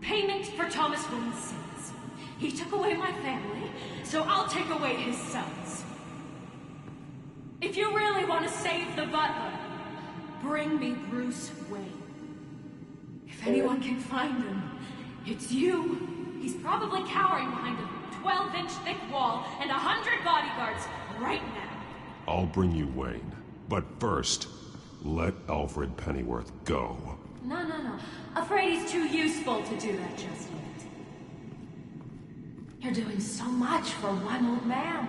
Payment for Thomas Wayne's sins. He took away my family, so I'll take away his sons. If you really want to save the butler, bring me Bruce Wayne. If anyone can find him, it's you. He's probably cowering behind a 12-inch thick wall and 100 bodyguards right now. I'll bring you Wayne. But first, let Alfred Pennyworth go. No. Afraid he's too useful to do that just yet. You're doing so much for one old man.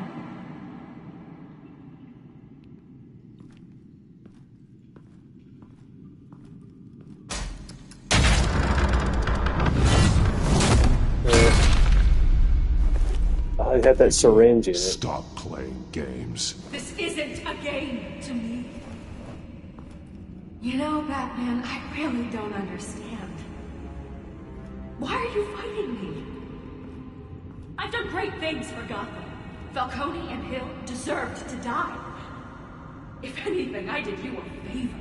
I had that syringe in it. Stop playing games. This isn't a game to me. You know, Batman, I really don't understand. Why are you fighting me? I've done great things for Gotham. Falcone and Hill deserved to die. If anything, I did you a favor.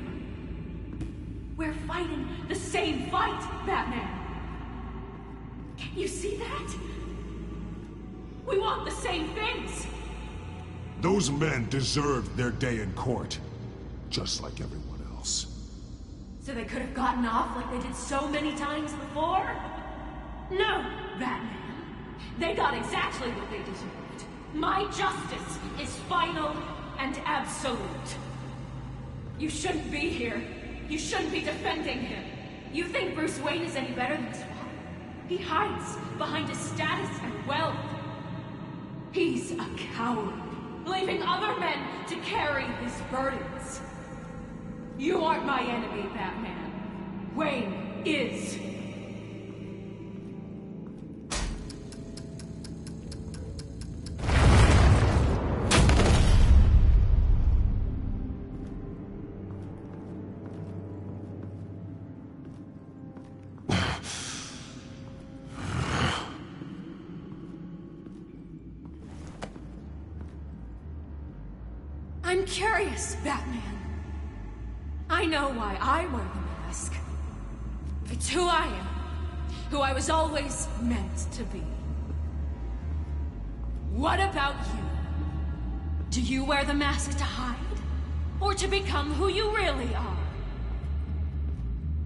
We're fighting the same fight, Batman. Can't you see that? We want the same things. Those men deserved their day in court, just like everyone else. So they could have gotten off like they did so many times before? No, Batman. They got exactly what they deserved. My justice is final and absolute. You shouldn't be here. You shouldn't be defending him. You think Bruce Wayne is any better than his father? He hides behind his status and wealth. He's a coward, leaving other men to carry his burdens. You aren't my enemy, Batman. Wayne is. I'm curious, Batman. I know why I wear the mask. It's who I am. Who I was always meant to be. What about you? Do you wear the mask to hide? Or to become who you really are?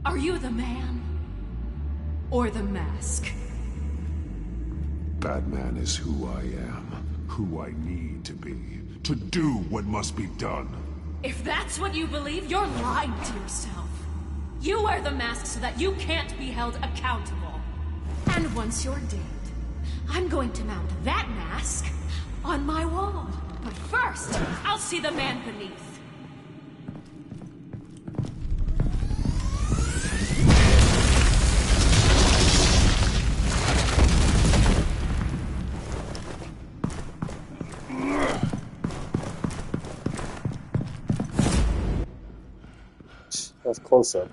Are you the man? Or the mask? Batman is who I am, who I need to be, to do what must be done. If that's what you believe, you're lying to yourself. You wear the mask so that you can't be held accountable. And once you're dead, I'm going to mount that mask on my wall. But first, I'll see the man beneath. That's close up.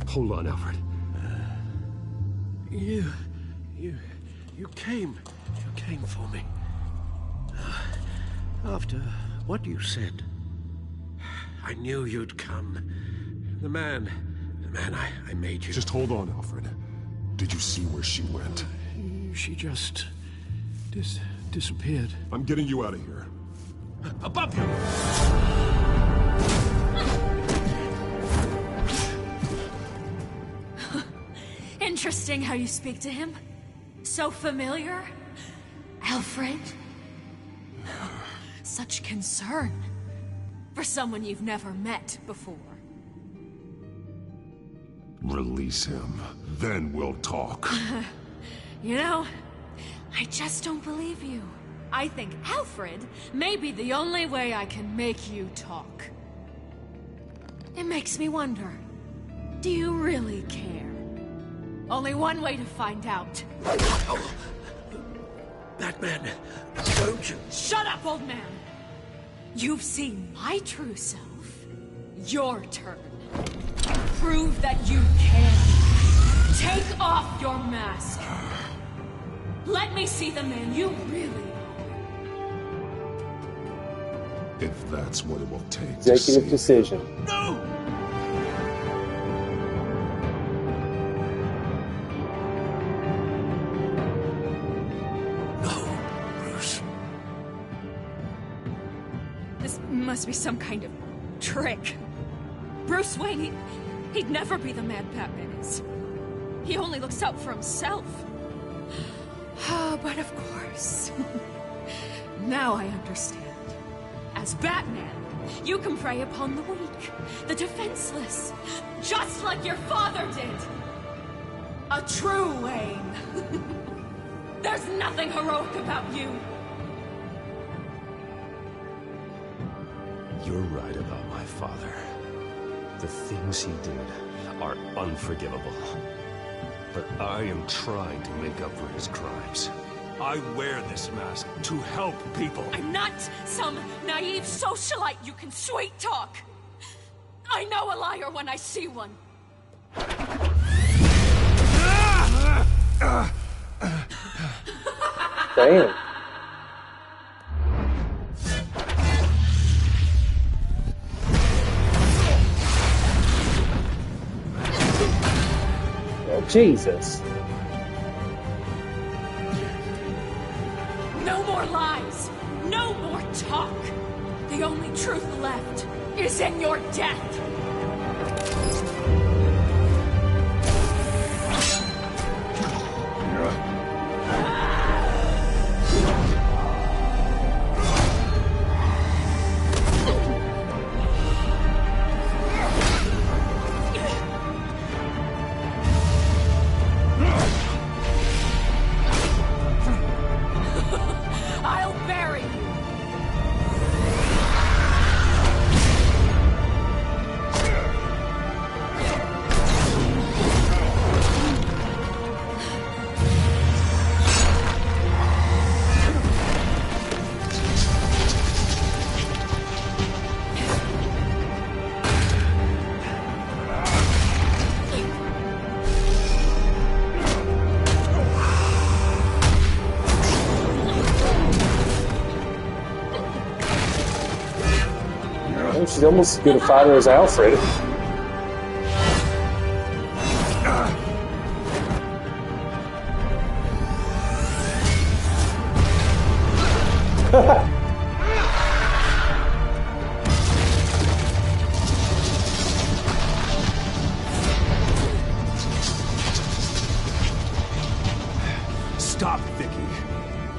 Hold on, Alfred. You came for me. After what you said, I knew you'd come. The man I made you. Just hold on, Alfred. Did you see where she went? She just disappeared. I'm getting you out of here. Above you! Interesting how you speak to him. So familiar. Alfred. Such concern for someone you've never met before. Release him, then we'll talk. You know, I just don't believe you. I think Alfred may be the only way I can make you talk. It makes me wonder, do you really care? Only one way to find out. Batman, don't you... Shut up, old man! You've seen my true self. Your turn. Prove that you can. Take off your mask. Let me see the man you really are. If that's what it will take. Executive decision. No! Must be some kind of trick. Bruce Wayne, he'd never be the man Batman is. He only looks out for himself. But of course. Now I understand. As Batman, you can prey upon the weak, the defenseless, just like your father did. A true Wayne. There's nothing heroic about you. You're right about my father. The things he did are unforgivable. But I am trying to make up for his crimes. I wear this mask to help people. I'm not some naive socialite you can sweet talk. I know a liar when I see one. Damn. Jesus. No more lies. No more talk. The only truth left is in your death. She's almost as good a fighter as Alfred. Stop, Vicky.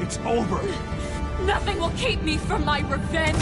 It's over. Nothing will keep me from my revenge.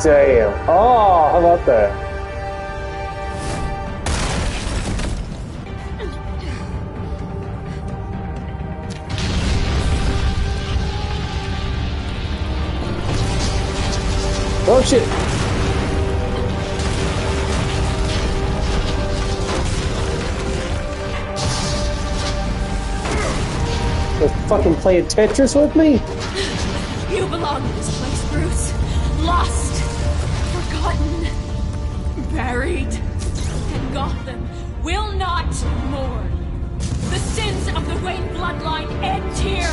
Damn. Oh, how about that? Oh shit. They're fucking playing Tetris with me? belong in this place, Bruce. Lost, forgotten, buried. And Gotham will not mourn. The sins of the Wayne bloodline end here.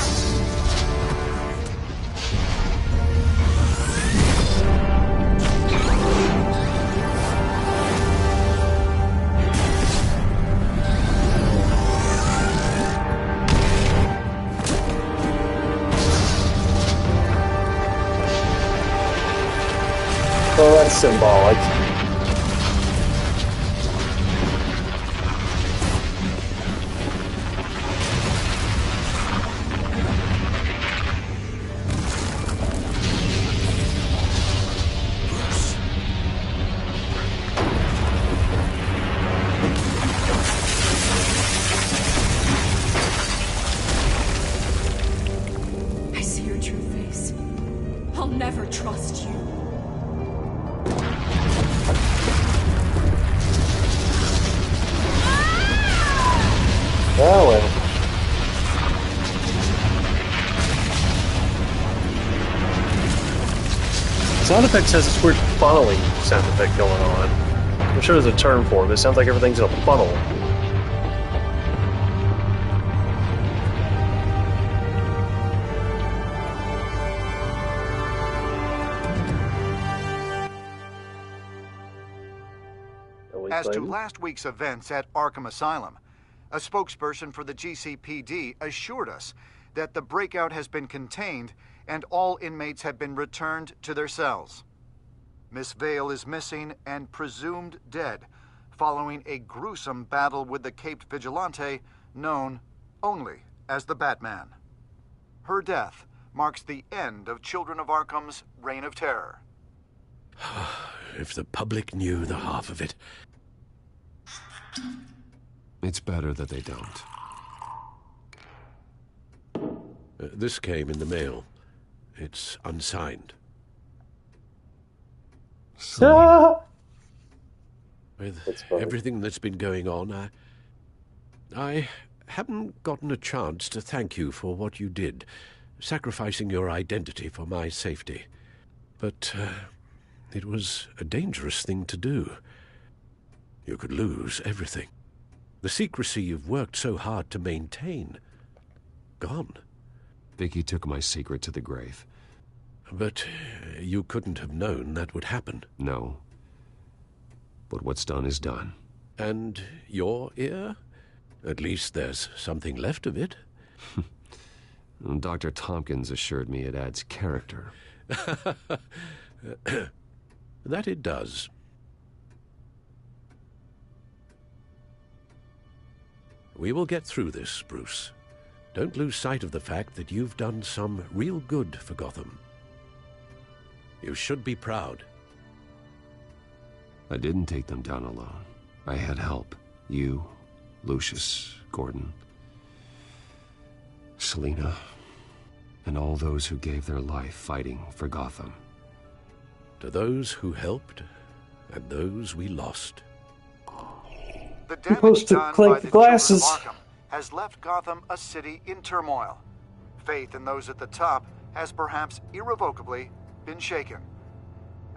Well, that's symbolic. I see your true face. I'll never trust you. Oh well. Sound effects has this weird funneling sound effect going on. I'm sure there's a term for it, but it sounds like everything's in a funnel. As to last week's events at Arkham Asylum, a spokesperson for the GCPD assured us that the breakout has been contained and all inmates have been returned to their cells. Miss Vale is missing and presumed dead following a gruesome battle with the caped vigilante known only as the Batman. Her death marks the end of Children of Arkham's reign of terror. If the public knew the half of it. It's better that they don't. This came in the mail. It's unsigned. With everything that's been going on, I haven't gotten a chance to thank you for what you did, sacrificing your identity for my safety. But it was a dangerous thing to do. You could lose everything. The secrecy you've worked so hard to maintain. Gone. Vicky took my secret to the grave. But you couldn't have known that would happen. No. But what's done is done. And your ear? At least there's something left of it. Dr. Tompkins assured me it adds character. That it does. We will get through this, Bruce. Don't lose sight of the fact that you've done some real good for Gotham. You should be proud. I didn't take them down alone. I had help. You, Lucius, Gordon, Selina, and all those who gave their life fighting for Gotham. To those who helped, and those we lost. The damage done by the Children of Arkham has left Gotham a city in turmoil. Faith in those at the top has perhaps irrevocably been shaken.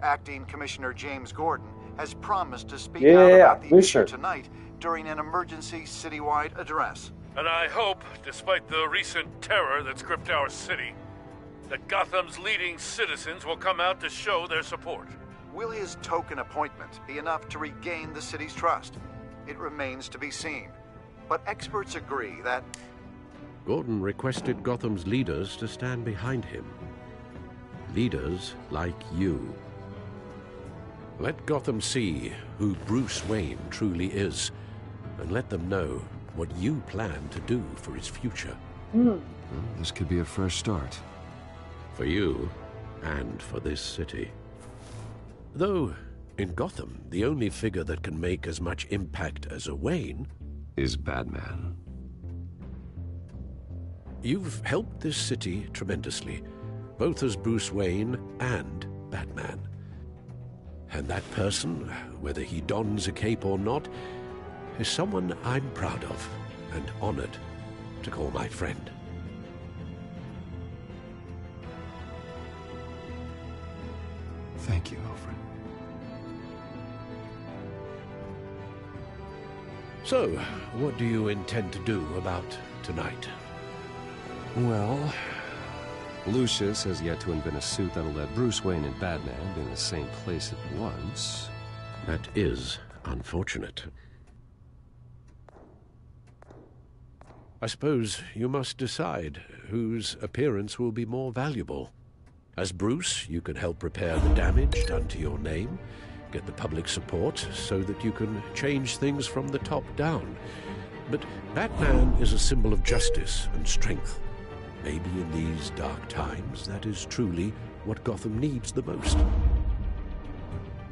Acting Commissioner James Gordon has promised to speak out about the issue tonight during an emergency citywide address. And I hope, despite the recent terror that's gripped our city, that Gotham's leading citizens will come out to show their support. Will his token appointment be enough to regain the city's trust? It remains to be seen. But experts agree that Gordon requested Gotham's leaders to stand behind him. Leaders like you. Let Gotham see who Bruce Wayne truly is, and let them know what you plan to do for its future. Well, this could be a first start. For you, and for this city. Though, in Gotham, the only figure that can make as much impact as a Wayne is Batman. You've helped this city tremendously, both as Bruce Wayne and Batman. And that person, whether he dons a cape or not, is someone I'm proud of and honored to call my friend. Thank you, Alfred. So, what do you intend to do about tonight? Well, Lucius has yet to invent a suit that'll let Bruce Wayne and Batman be in the same place at once. That is unfortunate. I suppose you must decide whose appearance will be more valuable. As Bruce, you can help repair the damage done to your name, get the public support so that you can change things from the top down. But Batman is a symbol of justice and strength. Maybe in these dark times, that is truly what Gotham needs the most.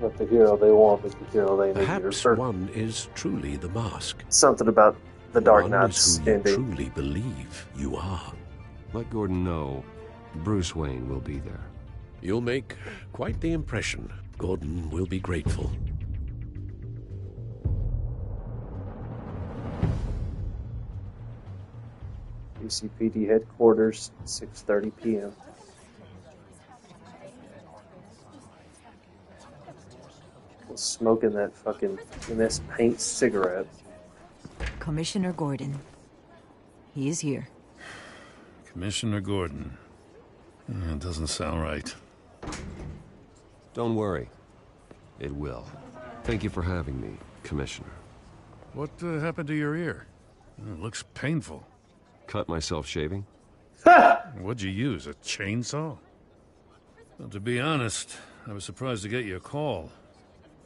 Not the hero they want, but the hero they need. Perhaps one is truly the mask. Something about the Dark One Knight's is who you ending. truly believe you are. Let Gordon know Bruce Wayne will be there. You'll make quite the impression. Gordon will be grateful. UCPD headquarters, 6:30 p.m. Smoking that fucking MS Paint cigarette. Commissioner Gordon. He is here. Commissioner Gordon. It doesn't sound right. Don't worry. It will. Thank you for having me, Commissioner. What happened to your ear? It looks painful. Cut myself shaving? What'd you use, a chainsaw? Well, to be honest, I was surprised to get your call.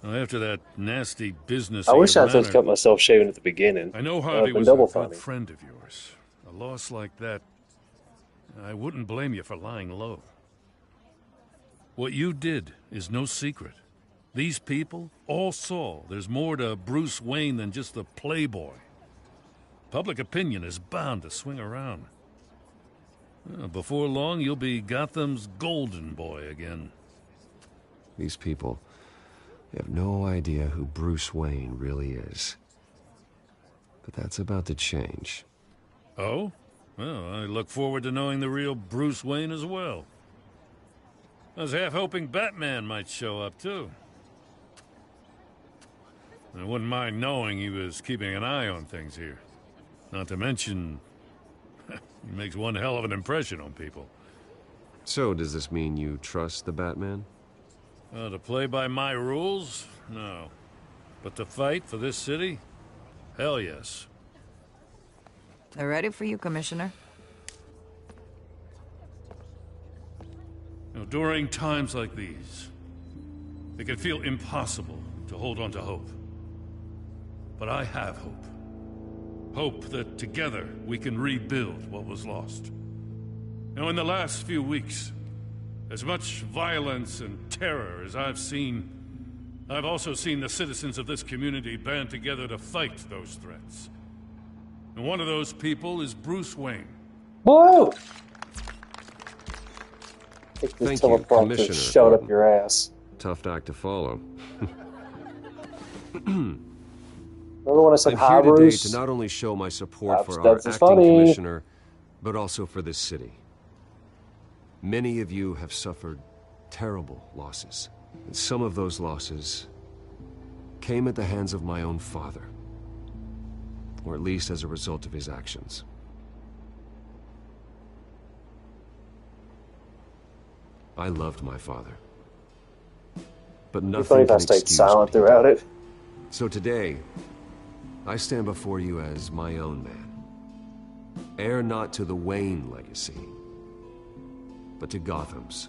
After that nasty business. I wish I had cut myself shaving at the beginning. I know Harvey was double a funny. good friend of yours. A loss like that, I wouldn't blame you for lying low. What you did is no secret. These people all saw there's more to Bruce Wayne than just the playboy. Public opinion is bound to swing around. Before long, you'll be Gotham's golden boy again. These people, they have no idea who Bruce Wayne really is. But that's about to change. Oh? Well, I look forward to knowing the real Bruce Wayne as well. I was half hoping Batman might show up, too. I wouldn't mind knowing he was keeping an eye on things here. Not to mention, he makes one hell of an impression on people. So, does this mean you trust the Batman? To play by my rules? No. But to fight for this city? Hell yes. They're ready for you, Commissioner. During times like these, it can feel impossible to hold on to hope. But I have hope. Hope that together we can rebuild what was lost. Now, in the last few weeks, as much violence and terror as I've seen, I've also seen the citizens of this community band together to fight those threats. And one of those people is Bruce Wayne. Whoa! Thank you, Commissioner. Shut up your ass. Tough act to follow. Remember when I said I'm hi, here today Bruce? to not only show my support for our That's acting funny. commissioner, but also for this city. Many of you have suffered terrible losses. And some of those losses came at the hands of my own father. Or at least as a result of his actions. I loved my father. But It'd be nothing funny if I can stayed excuse silent me. throughout it. So today, I stand before you as my own man. Heir not to the Wayne legacy, but to Gotham's.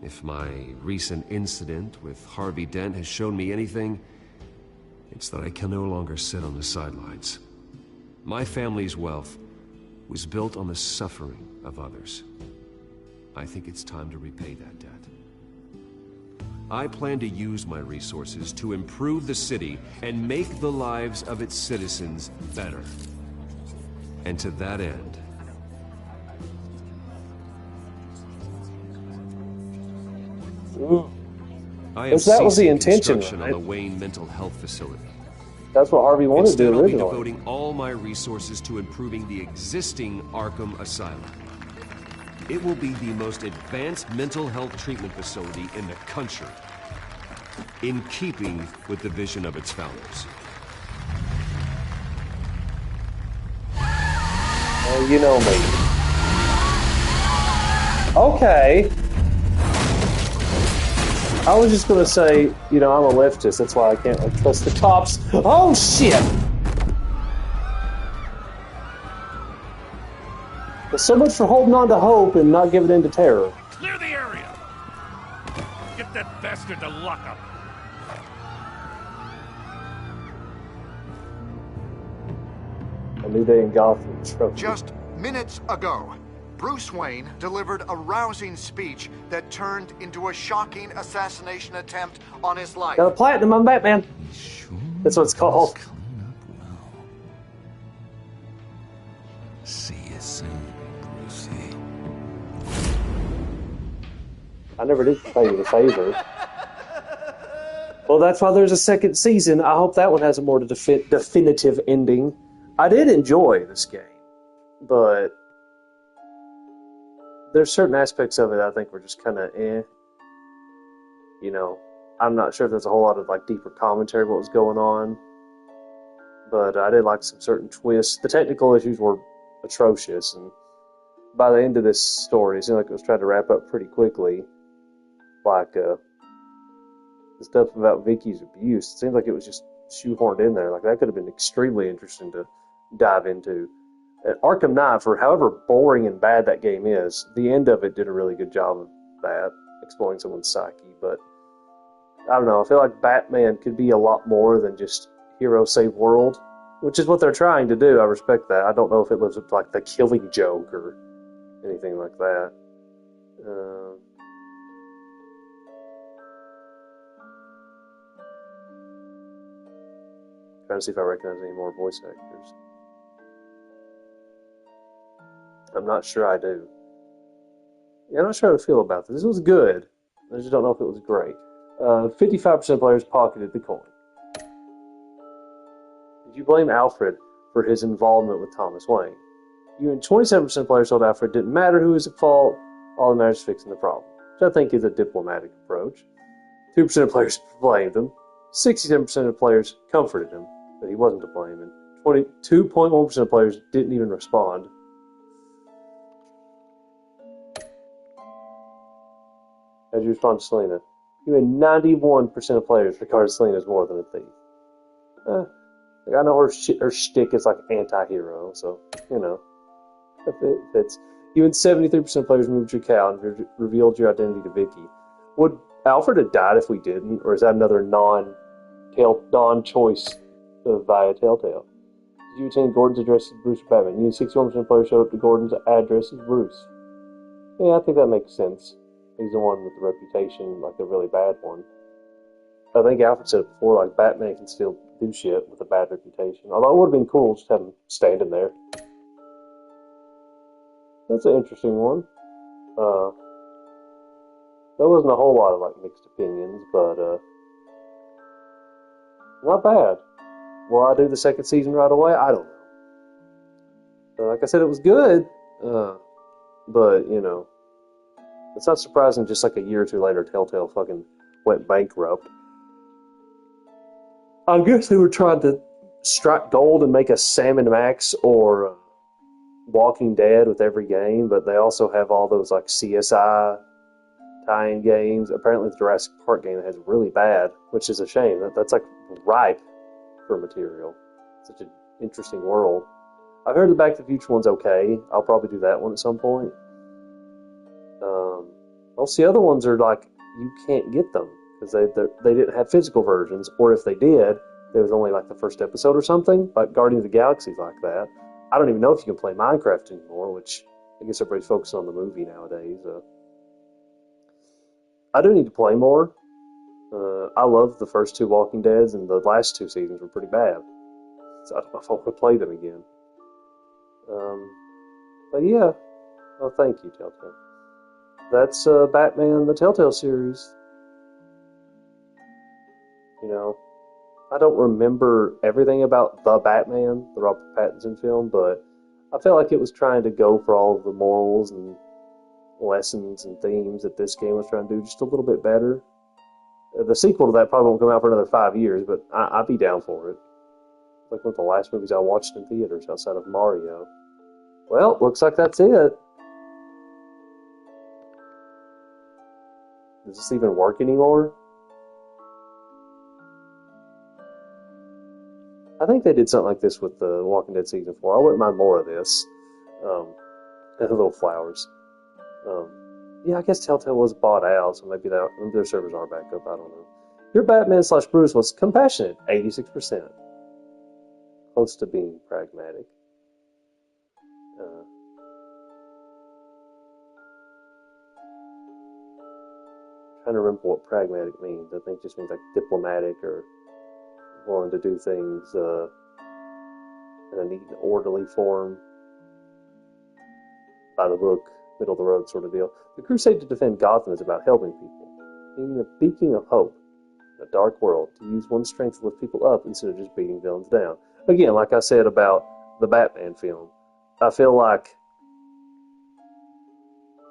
If my recent incident with Harvey Dent has shown me anything, it's that I can no longer sit on the sidelines. My family's wealth was built on the suffering of others. I think it's time to repay that debt. I plan to use my resources to improve the city and make the lives of its citizens better. And to that end, I am That was the ceasing intention, construction right? on the Wayne Mental Health Facility. That's what Harvey wanted Instead, to do I'll be originally. devoting all my resources to improving the existing Arkham Asylum. It will be the most advanced mental health treatment facility in the country, in keeping with the vision of its founders. Oh, you know me. Okay. I was just gonna say, you know, I'm a leftist, that's why I can't like, trust the cops. Oh shit! But so much for holding on to hope and not giving in to terror. Clear the area! Get that bastard to lock up. A new day in Gotham. Just minutes ago, Bruce Wayne delivered a rousing speech that turned into a shocking assassination attempt on his life. Got a platinum on Batman. That's what it's called. See you soon, Brucey. I never did pay you the favor. Well, that's why there's a second season. I hope that one has a more definitive ending. I did enjoy this game, but there's certain aspects of it I think were just kind of eh. You know, I'm not sure if there's a whole lot of like deeper commentary of what was going on, but I did like some certain twists. The technical issues were atrocious, and by the end of this story, it seemed like it was trying to wrap up pretty quickly. Like the stuff about Vicky's abuse, it seems like it was just shoehorned in there. Like that could have been extremely interesting to dive into. Arkham Knight, for however boring and bad that game is, the end of it did a really good job of that, exploring someone's psyche. But I don't know, I feel like Batman could be a lot more than just hero save world, which is what they're trying to do. I respect that. I don't know if it lives up to like the Killing Joke or anything like that. Trying to see if I recognize any more voice actors. I'm not sure I do. Yeah, I'm not sure how to feel about this. This was good. I just don't know if it was great. 55% of players pocketed the coin. Did you blame Alfred for his involvement with Thomas Wayne? You and 27% of players told Alfred it didn't matter who was at fault, all that matters is fixing the problem, which I think is a diplomatic approach. 2% of players blamed him. 67% of players comforted him that he wasn't to blame, and 22.1% of players didn't even respond. How'd you respond to Selena? You had 91% of players regarded Selena as more than a thief. Like I know her shtick is like anti-hero, so, you know, if it fits. Even 73% of players moved your cow and revealed your identity to Vicky. Would Alfred have died if we didn't, or is that another non-choice via Telltale? Did you attend Gordon's address as Bruce or Batman? You and 61% of players showed up to Gordon's address as Bruce. Yeah, I think that makes sense. He's the one with the reputation, like the really bad one. I think Alfred said it before, like Batman can still do shit with a bad reputation. Although it would have been cool just to have him standing there. That's an interesting one. There wasn't a whole lot of like mixed opinions, but not bad. Will I do the second season right away? I don't know. Like I said, it was good, but you know, it's not surprising. Just like a year or two later, Telltale fucking went bankrupt. I guess they were trying to strike gold and make a Sam & Max or Walking Dead with every game, but they also have all those like CSI tie-in games. Apparently the Jurassic Park game has really bad, which is a shame. That's like ripe for material. Such an interesting world. I've heard the Back to the Future one's okay. I'll probably do that one at some point. Most of the other ones are like, you can't get them because they didn't have physical versions, or if they did, there was only like the first episode or something. Like Guardians of the Galaxy's like that. I don't even know if you can play Minecraft anymore, which I guess everybody's focusing on the movie nowadays. I do need to play more. I love the first two Walking Deads, and the last two seasons were pretty bad. So I don't know if I want to play them again. But yeah, well, thank you, Telltale. That's Batman, the Telltale series. You know, I don't remember everything about The Batman, the Robert Pattinson film, but I felt like it was trying to go for all of the morals and lessons and themes that this game was trying to do just a little bit better. The sequel to that probably won't come out for another 5 years, but I'd be down for it. Like one of the last movies I watched in theaters outside of Mario. Well, looks like that's it. Does this even work anymore? I think they did something like this with The Walking Dead Season 4. I wouldn't mind more of this. And the little flowers. Yeah, I guess Telltale was bought out, so maybe their servers are back up. I don't know. Your Batman/Bruce was compassionate, 86%. Close to being pragmatic. Trying to remember what pragmatic means. I think it just means like diplomatic or willing to do things in a neat and orderly form. By the book, middle of the road sort of deal. The crusade to defend Gotham is about helping people, being a beacon of hope in a dark world, to use one's strength to lift people up instead of just beating villains down. Again, like I said about the Batman film, I feel like,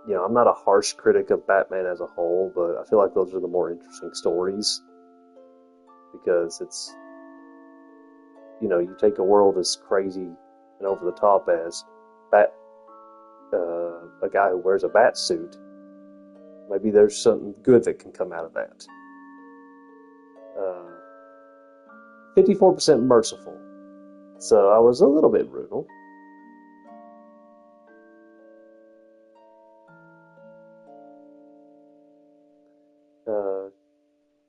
I'm not a harsh critic of Batman as a whole, but I feel like those are the more interesting stories. Because it's, you take a world as crazy and over the top as a guy who wears a bat suit. Maybe there's something good that can come out of that. 54% merciful. So I was a little bit brutal.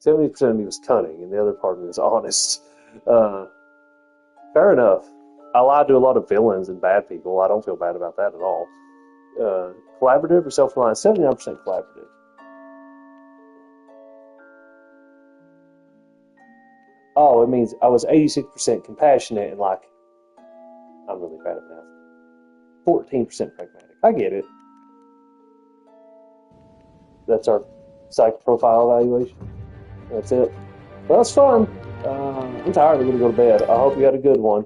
70% of me was cunning, and the other part of me was honest. Fair enough. I lied to a lot of villains and bad people. I don't feel bad about that at all. Collaborative or self-reliant? 79% collaborative. Oh, it means I was 86% compassionate and I'm really bad at math. 14% pragmatic. I get it. That's our psych profile evaluation. That's it. Well, that's fun. I'm tired. I'm going to go to bed. I hope you had a good one.